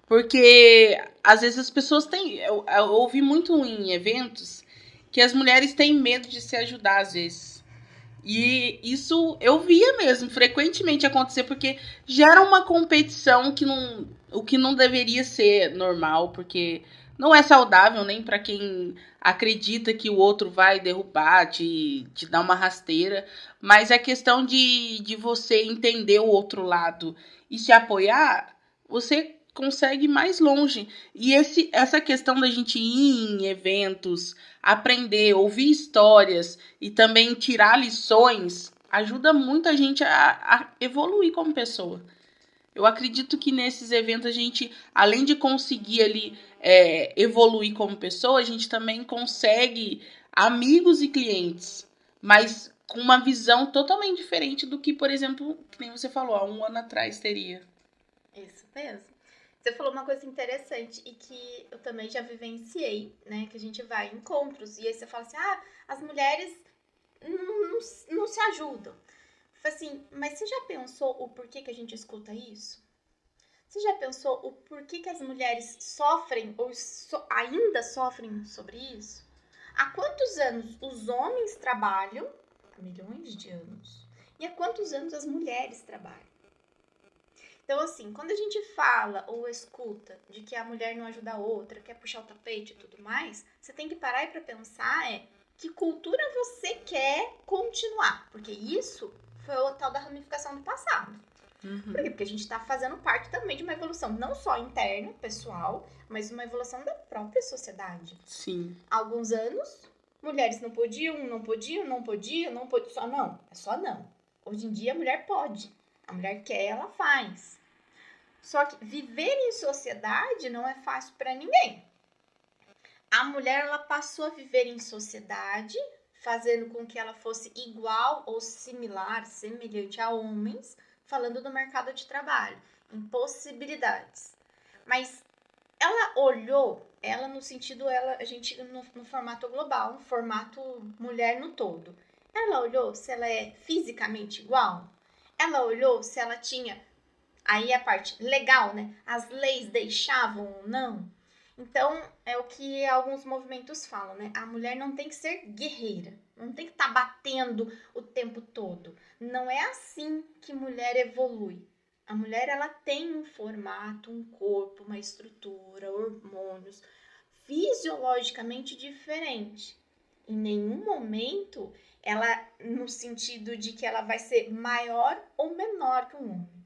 Porque, às vezes, as pessoas têm... Eu ouvi muito em eventos que as mulheres têm medo de se ajudar, às vezes. E isso eu via mesmo frequentemente acontecer, porque gera uma competição o que não deveria ser normal, porque não é saudável nem para quem acredita que o outro vai derrubar, te dar uma rasteira, mas é questão de você entender o outro lado e se apoiar, você consegue ir mais longe. E essa questão da gente ir em eventos, aprender, ouvir histórias e também tirar lições ajuda muito a gente a evoluir como pessoa. Eu acredito que nesses eventos a gente, além de conseguir ali evoluir como pessoa, a gente também consegue amigos e clientes, mas com uma visão totalmente diferente do que, por exemplo, que nem você falou, há um ano atrás teria.
Isso mesmo. Você falou uma coisa interessante e que eu também já vivenciei, né? Que a gente vai em encontros e aí você fala assim, as mulheres não se ajudam. Eu falei assim, mas você já pensou o porquê que a gente escuta isso? Você já pensou o porquê que as mulheres sofrem ou ainda sofrem sobre isso? Há quantos anos os homens trabalham? Há milhões de anos. E há quantos anos as mulheres trabalham? Então, assim, quando a gente fala ou escuta de que a mulher não ajuda a outra, quer puxar o tapete e tudo mais, você tem que parar e para pensar que cultura você quer continuar. Porque isso foi o tal da ramificação do passado.
Uhum.
Por quê? Porque a gente está fazendo parte também de uma evolução, não só interna, pessoal, mas uma evolução da própria sociedade.
Sim.
Há alguns anos, mulheres não podiam, só não. É só não. Hoje em dia, a mulher pode. A mulher quer, ela faz. Só que viver em sociedade não é fácil para ninguém. A mulher, ela passou a viver em sociedade, fazendo com que ela fosse igual ou similar, semelhante a homens, falando do mercado de trabalho, em possibilidades. Mas Ela olhou, ela no sentido, a gente no formato global, no formato mulher no todo. Ela olhou se ela é fisicamente igual? Ela olhou se ela tinha, aí a parte legal, né? As leis deixavam ou não? Então, é o que alguns movimentos falam, né? A mulher não tem que ser guerreira, não tem que estar batendo o tempo todo. Não é assim que mulher evolui. A mulher, ela tem um formato, um corpo, uma estrutura, hormônios fisiologicamente diferente. Em nenhum momento ela, no sentido de que ela vai ser maior ou menor que um homem.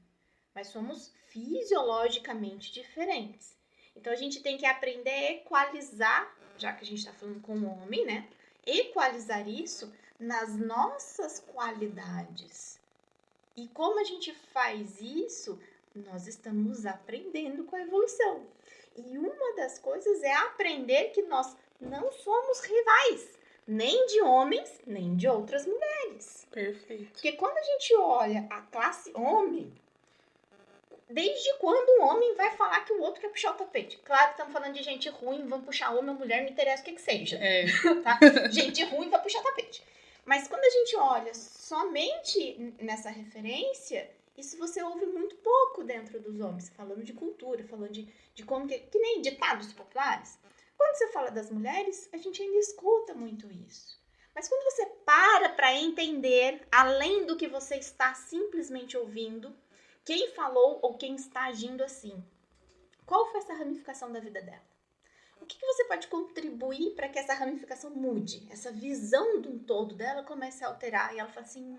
Mas somos fisiologicamente diferentes. Então a gente tem que aprender a equalizar, já que a gente está falando com o homem, né? Equalizar isso nas nossas qualidades. E como a gente faz isso, nós estamos aprendendo com a evolução. E uma das coisas é aprender que nós não somos rivais, nem de homens, nem de outras mulheres.
Perfeito.
Porque quando a gente olha a classe homem, desde quando um homem vai falar que o outro quer puxar o tapete? Claro que estamos falando de gente ruim, vamos puxar homem ou mulher, não interessa o que seja. Tá? Gente ruim vai puxar tapete. Mas quando a gente olha somente nessa referência, isso você ouve muito pouco dentro dos homens, falando de cultura, falando de como que nem ditados populares. Quando você fala das mulheres, a gente ainda escuta muito isso. Mas quando você para entender, além do que você está simplesmente ouvindo, quem falou ou quem está agindo assim, qual foi essa ramificação da vida dela? O que você pode contribuir para que essa ramificação mude? Essa visão de um todo dela comece a alterar e ela fala assim,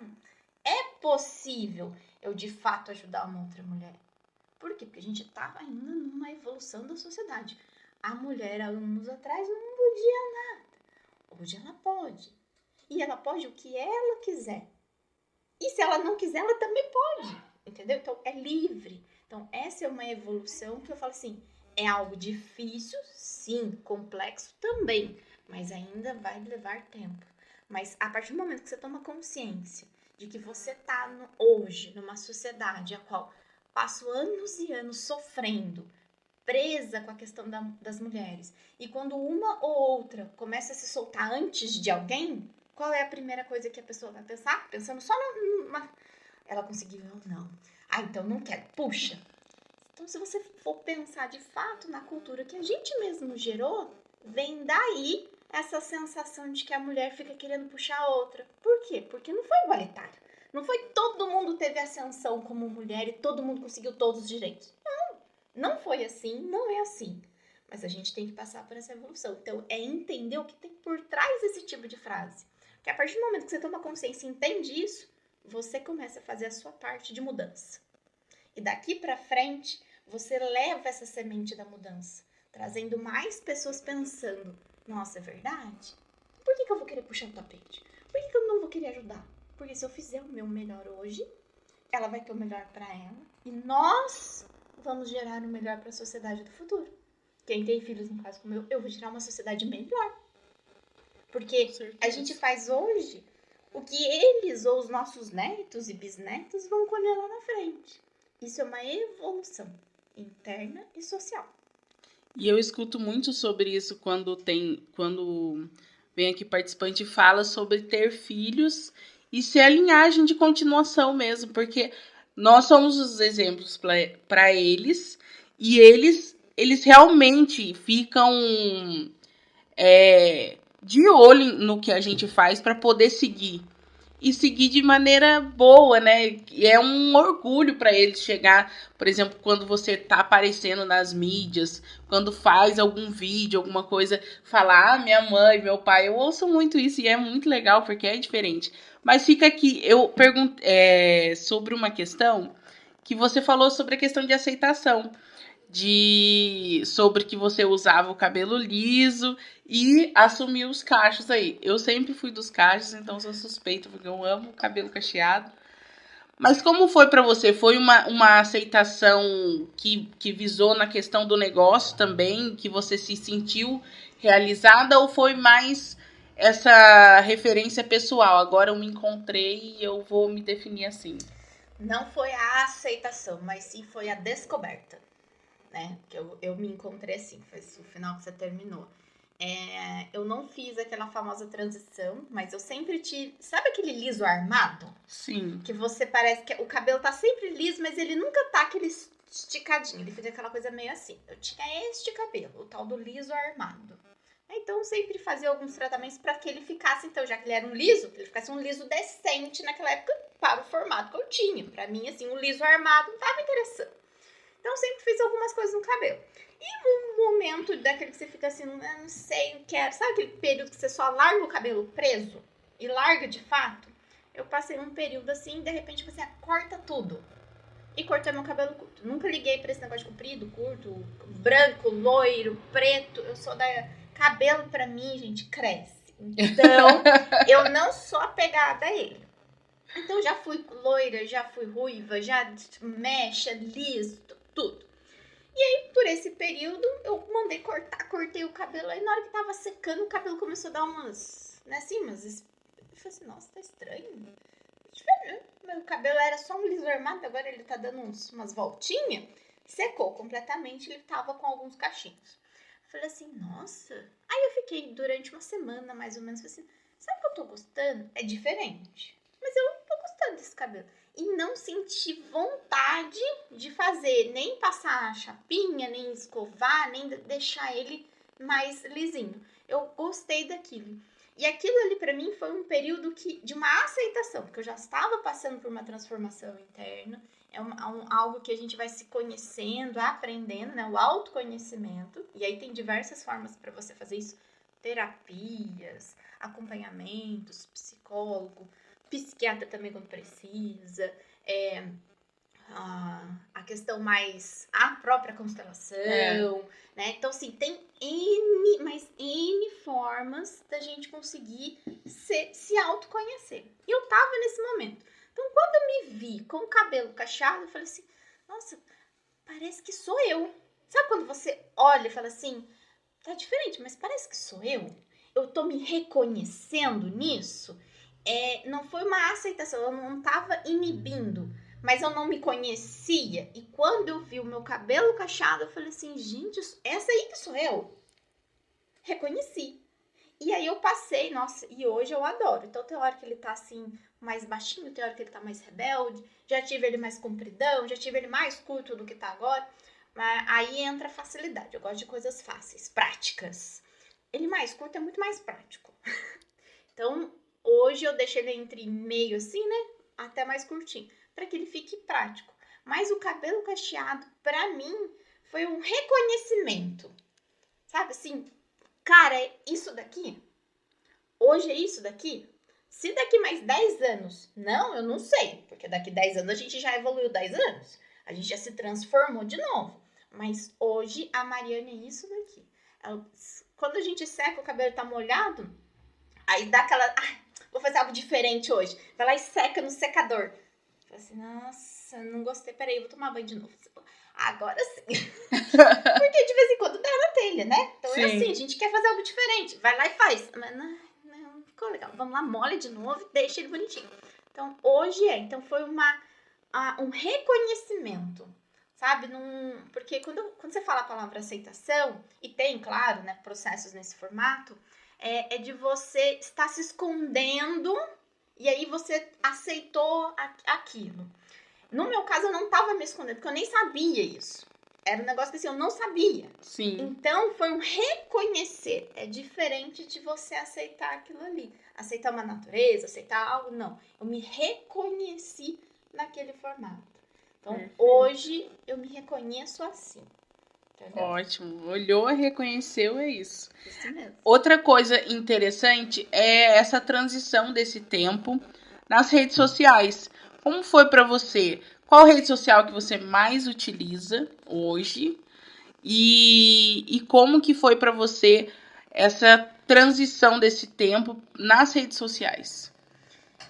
é possível eu de fato ajudar uma outra mulher. Por quê? Porque a gente estava ainda numa evolução da sociedade. A mulher há anos atrás não podia nada. Hoje ela pode. E ela pode o que ela quiser. E se ela não quiser, ela também pode. Entendeu? Então é livre. Então essa é uma evolução que eu falo assim, é algo difícil, sim, complexo também, mas ainda vai levar tempo. Mas a partir do momento que você toma consciência de que você está hoje numa sociedade a qual passo anos e anos sofrendo, presa com a questão das mulheres, e quando uma ou outra começa a se soltar antes de alguém, qual é a primeira coisa que a pessoa vai pensar? Pensando só numa... Ela conseguiu ou não? Ah, então não quero. Puxa. Então, se você for pensar de fato na cultura que a gente mesmo gerou, vem daí essa sensação de que a mulher fica querendo puxar a outra. Por quê? Porque não foi igualitário. Não foi todo mundo teve ascensão como mulher e todo mundo conseguiu todos os direitos. Não foi assim, não é assim. Mas a gente tem que passar por essa evolução. Então, é entender o que tem por trás desse tipo de frase. Porque a partir do momento que você toma consciência e entende isso, você começa a fazer a sua parte de mudança. E daqui para frente, você leva essa semente da mudança, trazendo mais pessoas pensando, nossa, é verdade? Por que eu vou querer puxar o tapete? Por que eu não vou querer ajudar? Porque se eu fizer o meu melhor hoje, ela vai ter o melhor para ela e nós vamos gerar o melhor para a sociedade do futuro. Quem tem filhos, no caso como eu vou gerar uma sociedade melhor. Porque a gente faz hoje o que eles ou os nossos netos e bisnetos vão colher lá na frente. Isso é uma evolução interna e social.
E eu escuto muito sobre isso quando vem aqui participante e fala sobre ter filhos e ser a linhagem de continuação mesmo, porque nós somos os exemplos para eles e eles realmente ficam de olho no que a gente faz para poder seguir. E seguir de maneira boa, né? E é um orgulho para eles chegar, por exemplo, quando você tá aparecendo nas mídias, quando faz algum vídeo, alguma coisa, falar, minha mãe, meu pai, eu ouço muito isso e é muito legal porque é diferente. Mas fica aqui, eu pergunto sobre uma questão que você falou sobre a questão de aceitação. Sobre que você usava o cabelo liso e assumiu os cachos aí. Eu sempre fui dos cachos, então sou suspeita, porque eu amo o cabelo cacheado. Mas como foi para você? Foi uma aceitação que visou na questão do negócio também, que você se sentiu realizada, ou foi mais essa referência pessoal? Agora eu me encontrei e eu vou me definir assim.
Não foi a aceitação, mas sim foi a descoberta. né? Que eu me encontrei assim, foi o final que você terminou. Eu não fiz aquela famosa transição, mas eu sempre tive... Sabe aquele liso armado?
Sim.
Que você parece que o cabelo tá sempre liso, mas ele nunca tá aquele esticadinho. Ele fica aquela coisa meio assim. Eu tinha este cabelo, o tal do liso armado. Então, eu sempre fazia alguns tratamentos para que ele ficasse, então, já que ele era um liso, que ele ficasse um liso decente naquela época para o formato que eu tinha. Para mim, assim, um liso armado não tava interessante. Então, eu sempre fiz algumas coisas no cabelo. E um momento daquele que você fica assim, não sei o que era. Sabe aquele período que você só larga o cabelo preso? E larga de fato? Eu passei um período assim, e de repente você corta tudo. E cortei meu cabelo curto. Nunca liguei pra esse negócio de comprido, curto, branco, loiro, preto. Eu sou da... Cabelo pra mim, gente, cresce. Então, eu não sou apegada a ele. Então, já fui loira, já fui ruiva, já mecha, liso, tudo. E aí, por esse período, eu mandei cortar, cortei o cabelo. Aí, na hora que tava secando, o cabelo começou a dar umas... Né, assim, umas... Eu falei assim, nossa, tá estranho. Meu cabelo era só um liso armado, agora ele tá dando umas voltinhas. Secou completamente, ele tava com alguns cachinhos. Falei assim, nossa. Aí eu fiquei durante uma semana, mais ou menos, falei assim, sabe o que eu tô gostando? É diferente. Mas eu tô gostando desse cabelo. E não senti vontade de fazer, nem passar a chapinha, nem escovar, nem deixar ele mais lisinho. Eu gostei daquilo. E aquilo ali pra mim foi um período de uma aceitação, porque eu já estava passando por uma transformação interna. É algo que a gente vai se conhecendo, aprendendo, né? O autoconhecimento. E aí tem diversas formas para você fazer isso. Terapias, acompanhamentos, psicólogo, psiquiatra também quando precisa. A questão mais... A própria constelação, né? Então, assim, tem N formas da gente conseguir se autoconhecer. E eu tava nesse momento. Então, quando eu me vi com o cabelo cacheado, eu falei assim, nossa, parece que sou eu. Sabe quando você olha e fala assim, tá diferente, mas parece que sou eu? Eu tô me reconhecendo nisso? Não foi uma aceitação, eu não tava inibindo, mas eu não me conhecia. E quando eu vi o meu cabelo cacheado, eu falei assim, gente, essa aí que sou eu? Reconheci. E aí eu passei, nossa, e hoje eu adoro. Então tem hora que ele tá assim, mais baixinho, tem hora que ele tá mais rebelde. Já tive ele mais compridão, já tive ele mais curto do que tá agora. Mas aí entra a facilidade. Eu gosto de coisas fáceis, práticas. Ele mais curto é muito mais prático. Então, hoje eu deixo ele entre meio assim, né? Até mais curtinho, para que ele fique prático. Mas o cabelo cacheado, pra mim, foi um reconhecimento. Sabe assim? Cara, é isso daqui? Hoje é isso daqui? Se daqui mais 10 anos, não, eu não sei, porque daqui 10 anos a gente já evoluiu 10 anos, a gente já se transformou de novo. Mas hoje a Mariane é isso daqui. Quando a gente seca, o cabelo tá molhado, aí dá aquela, vou fazer algo diferente hoje. Vai lá e seca no secador. Fala assim, nossa, não gostei, peraí, vou tomar banho de novo. Agora sim. Porque de vez em quando dá na telha, né? Então é assim, a gente quer fazer algo diferente. Vai lá e faz. Mas não ficou legal. Vamos lá, molha de novo e deixa ele bonitinho. Então hoje então foi um reconhecimento, sabe? Porque quando você fala a palavra aceitação, e tem, claro, né, processos nesse formato, é de você estar se escondendo e aí você aceitou aquilo. No meu caso, eu não tava me escondendo, porque eu nem sabia isso. Era um negócio que assim, eu não sabia.
Sim.
Então, foi um reconhecer. É diferente de você aceitar aquilo ali. Aceitar uma natureza, aceitar algo, não. Eu me reconheci naquele formato. Então, hoje, eu me reconheço assim. Entendeu?
Ótimo. Olhou, reconheceu, é isso.
Isso mesmo.
Outra coisa interessante é essa transição desse tempo nas redes sociais. Como foi para você? Qual rede social que você mais utiliza hoje? E como que foi para você essa transição desse tempo nas redes sociais?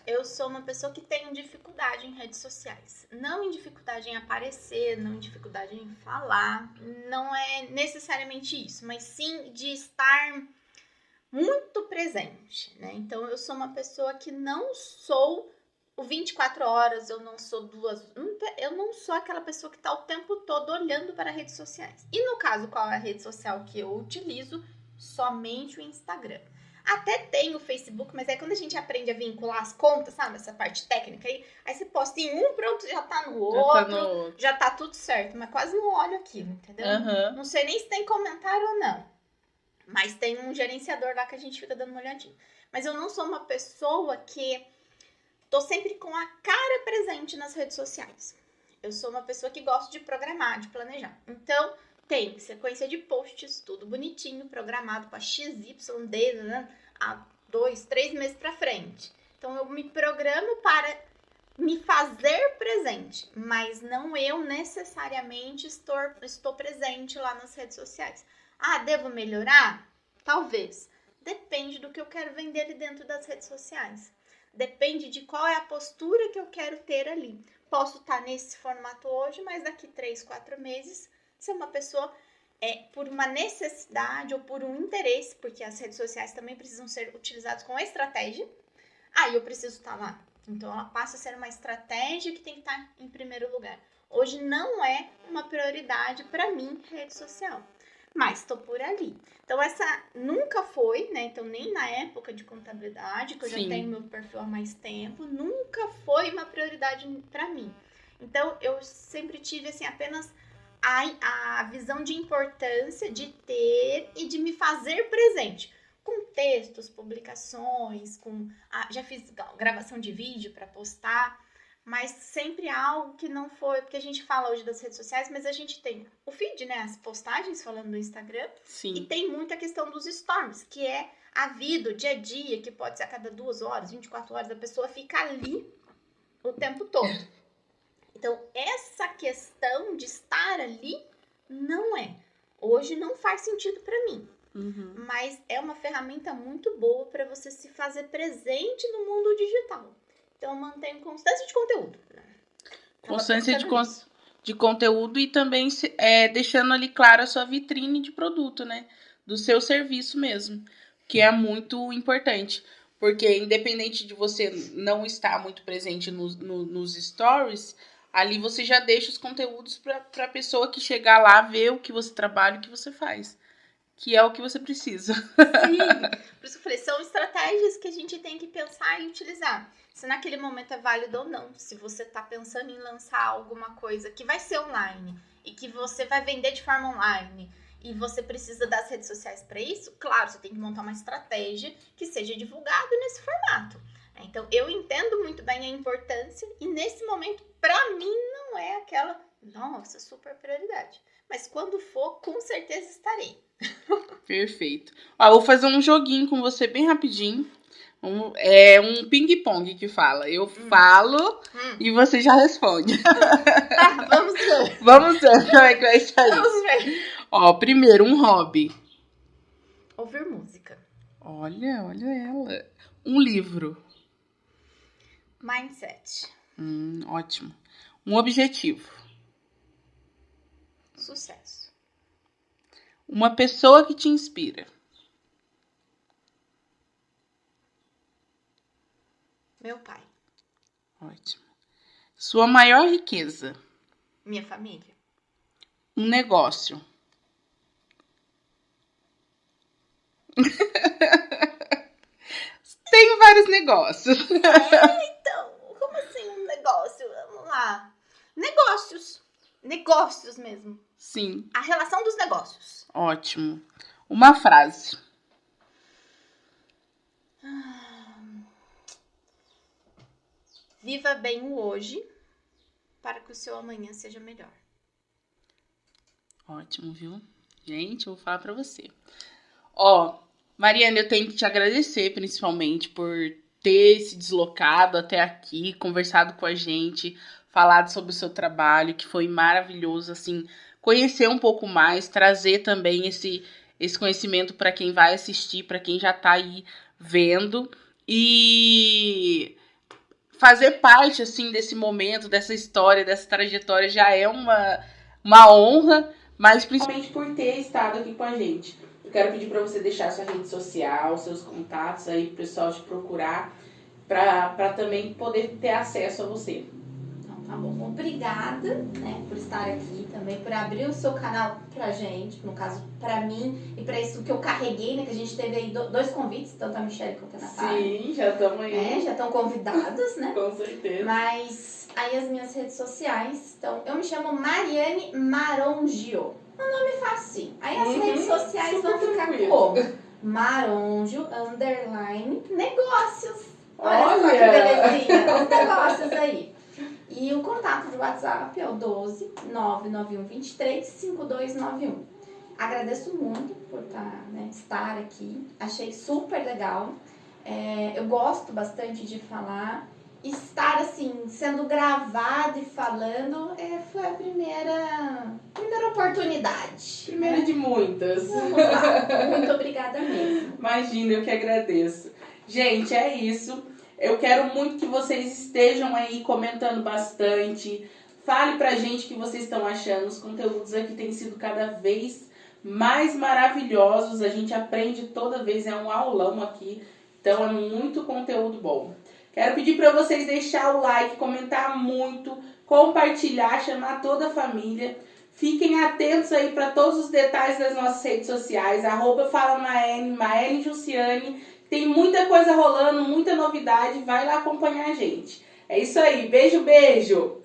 Eu sou uma pessoa que tem dificuldade em redes sociais. Não em dificuldade em aparecer, não em dificuldade em falar. Não é necessariamente isso, mas sim de estar muito presente, né? Então, eu sou uma pessoa que não sou o 24 horas, eu não sou eu não sou aquela pessoa que tá o tempo todo olhando para redes sociais. E no caso, qual é a rede social que eu utilizo? Somente o Instagram. Até tem o Facebook, mas aí quando a gente aprende a vincular as contas, sabe? Essa parte técnica aí você posta em um, pronto, já tá no outro, já tá tudo certo. Mas quase não olho aquilo, entendeu? Não sei nem se tem comentário ou não. Mas tem um gerenciador lá que a gente fica dando uma olhadinha. Mas eu não sou uma pessoa que tô sempre com a cara presente nas redes sociais. Eu sou uma pessoa que gosta de programar, de planejar. Então, tem sequência de posts, tudo bonitinho, programado para XYD, né? Há 2, 3 meses para frente. Então, eu me programo para me fazer presente, mas não eu necessariamente estou presente lá nas redes sociais. Ah, devo melhorar? Talvez. Depende do que eu quero vender ali dentro das redes sociais. Depende de qual é a postura que eu quero ter ali. Posso estar nesse formato hoje, mas daqui 3, 4 meses, ser uma pessoa por uma necessidade ou por um interesse, porque as redes sociais também precisam ser utilizadas com estratégia. Aí eu preciso estar lá. Então ela passa a ser uma estratégia que tem que estar em primeiro lugar. Hoje não é uma prioridade para mim rede social. Mas estou por ali. Então, essa nunca foi, né? Então, nem na época de contabilidade, que eu já tenho meu perfil há mais tempo, nunca foi uma prioridade para mim. Então, eu sempre tive, assim, apenas a visão de importância de ter e de me fazer presente. Com textos, publicações, já fiz gravação de vídeo para postar, mas sempre algo que não foi, porque a gente fala hoje das redes sociais, mas a gente tem o feed, né, as postagens falando do Instagram, e tem muita questão dos stories, que é a vida, o dia a dia, que pode ser a cada 2 horas, 24 horas, a pessoa fica ali o tempo todo. Então, essa questão de estar ali não é. Hoje não faz sentido para mim. Mas é uma ferramenta muito boa para você se fazer presente no mundo digital. Então, mantenho constância de conteúdo.
Constância de conteúdo e também deixando ali claro a sua vitrine de produto, né? Do seu serviço mesmo, que é muito importante. Porque independente de você não estar muito presente nos stories, ali você já deixa os conteúdos para a pessoa que chegar lá, ver o que você trabalha, o que você faz. Que é o que você precisa.
Sim, por isso que eu falei, são estratégias que a gente tem que pensar e utilizar. Se naquele momento é válido ou não. Se você está pensando em lançar alguma coisa que vai ser online e que você vai vender de forma online e você precisa das redes sociais para isso, claro, você tem que montar uma estratégia que seja divulgado nesse formato. Então, eu entendo muito bem a importância e nesse momento, para mim, não é aquela, nossa, super prioridade. Mas quando for, com certeza estarei.
Perfeito. Ó, vou fazer um joguinho com você bem rapidinho. É um ping-pong que fala. Eu falo e você já responde.
Tá, vamos ver.
Vamos ver como é que vai sair.
Vamos ver.
Ó, primeiro, um hobby.
Ouvir música.
Olha ela. Um livro.
Mindset.
Ótimo. Um objetivo.
Sucesso.
Uma pessoa que te inspira.
Meu pai.
Ótimo. Sua maior riqueza.
Minha família.
Um negócio. Tenho vários negócios.
Então, como assim um negócio? Vamos lá. Negócios mesmo.
Sim.
A relação dos negócios.
Ótimo. Uma frase.
Viva bem o hoje para que o seu amanhã seja melhor.
Ótimo, viu? Gente, eu vou falar pra você. Ó, Mariana, eu tenho que te agradecer, principalmente, por ter se deslocado até aqui, conversado com a gente, falado sobre o seu trabalho, que foi maravilhoso, assim, conhecer um pouco mais, trazer também esse conhecimento para quem vai assistir, para quem já tá aí vendo, e fazer parte, assim, desse momento, dessa história, dessa trajetória, já é uma honra, mas principalmente por ter estado aqui com a gente. Eu quero pedir para você deixar sua rede social, seus contatos aí pro pessoal te procurar para também poder ter acesso a você.
Então, tá bom. Obrigada, né, por estar aqui também, por abrir o seu canal pra gente, no caso, pra mim, e pra isso que eu carreguei, né, que a gente teve aí 2 convites, tanto a Michelle quanto a Natália.
Sim, já estamos aí.
Já estão convidadas, né?
Com certeza.
Mas aí as minhas redes sociais, então, eu me chamo Mariane Marongio. Um nome facinho. Aí as redes sociais vão ficar como? Maronjo, _ negócios. Olha só que belezinha. Os negócios aí. E o contato de WhatsApp é o 12 991 23 5291. Agradeço muito por estar aqui. Achei super legal. Eu gosto bastante de falar. Estar assim, sendo gravado e falando, foi a primeira oportunidade.
Primeira de muitas.
Vamos lá. Muito obrigada mesmo.
Imagina, eu que agradeço. Gente, é isso. Eu quero muito que vocês estejam aí comentando bastante. Fale pra gente o que vocês estão achando. Os conteúdos aqui têm sido cada vez mais maravilhosos. A gente aprende toda vez, é um aulão aqui. Então é muito conteúdo bom. Quero pedir para vocês deixar o like, comentar muito, compartilhar, chamar toda a família. Fiquem atentos aí para todos os detalhes das nossas redes sociais. @FalaMaene Jussiane. Tem muita coisa rolando, muita novidade. Vai lá acompanhar a gente. É isso aí. Beijo, beijo.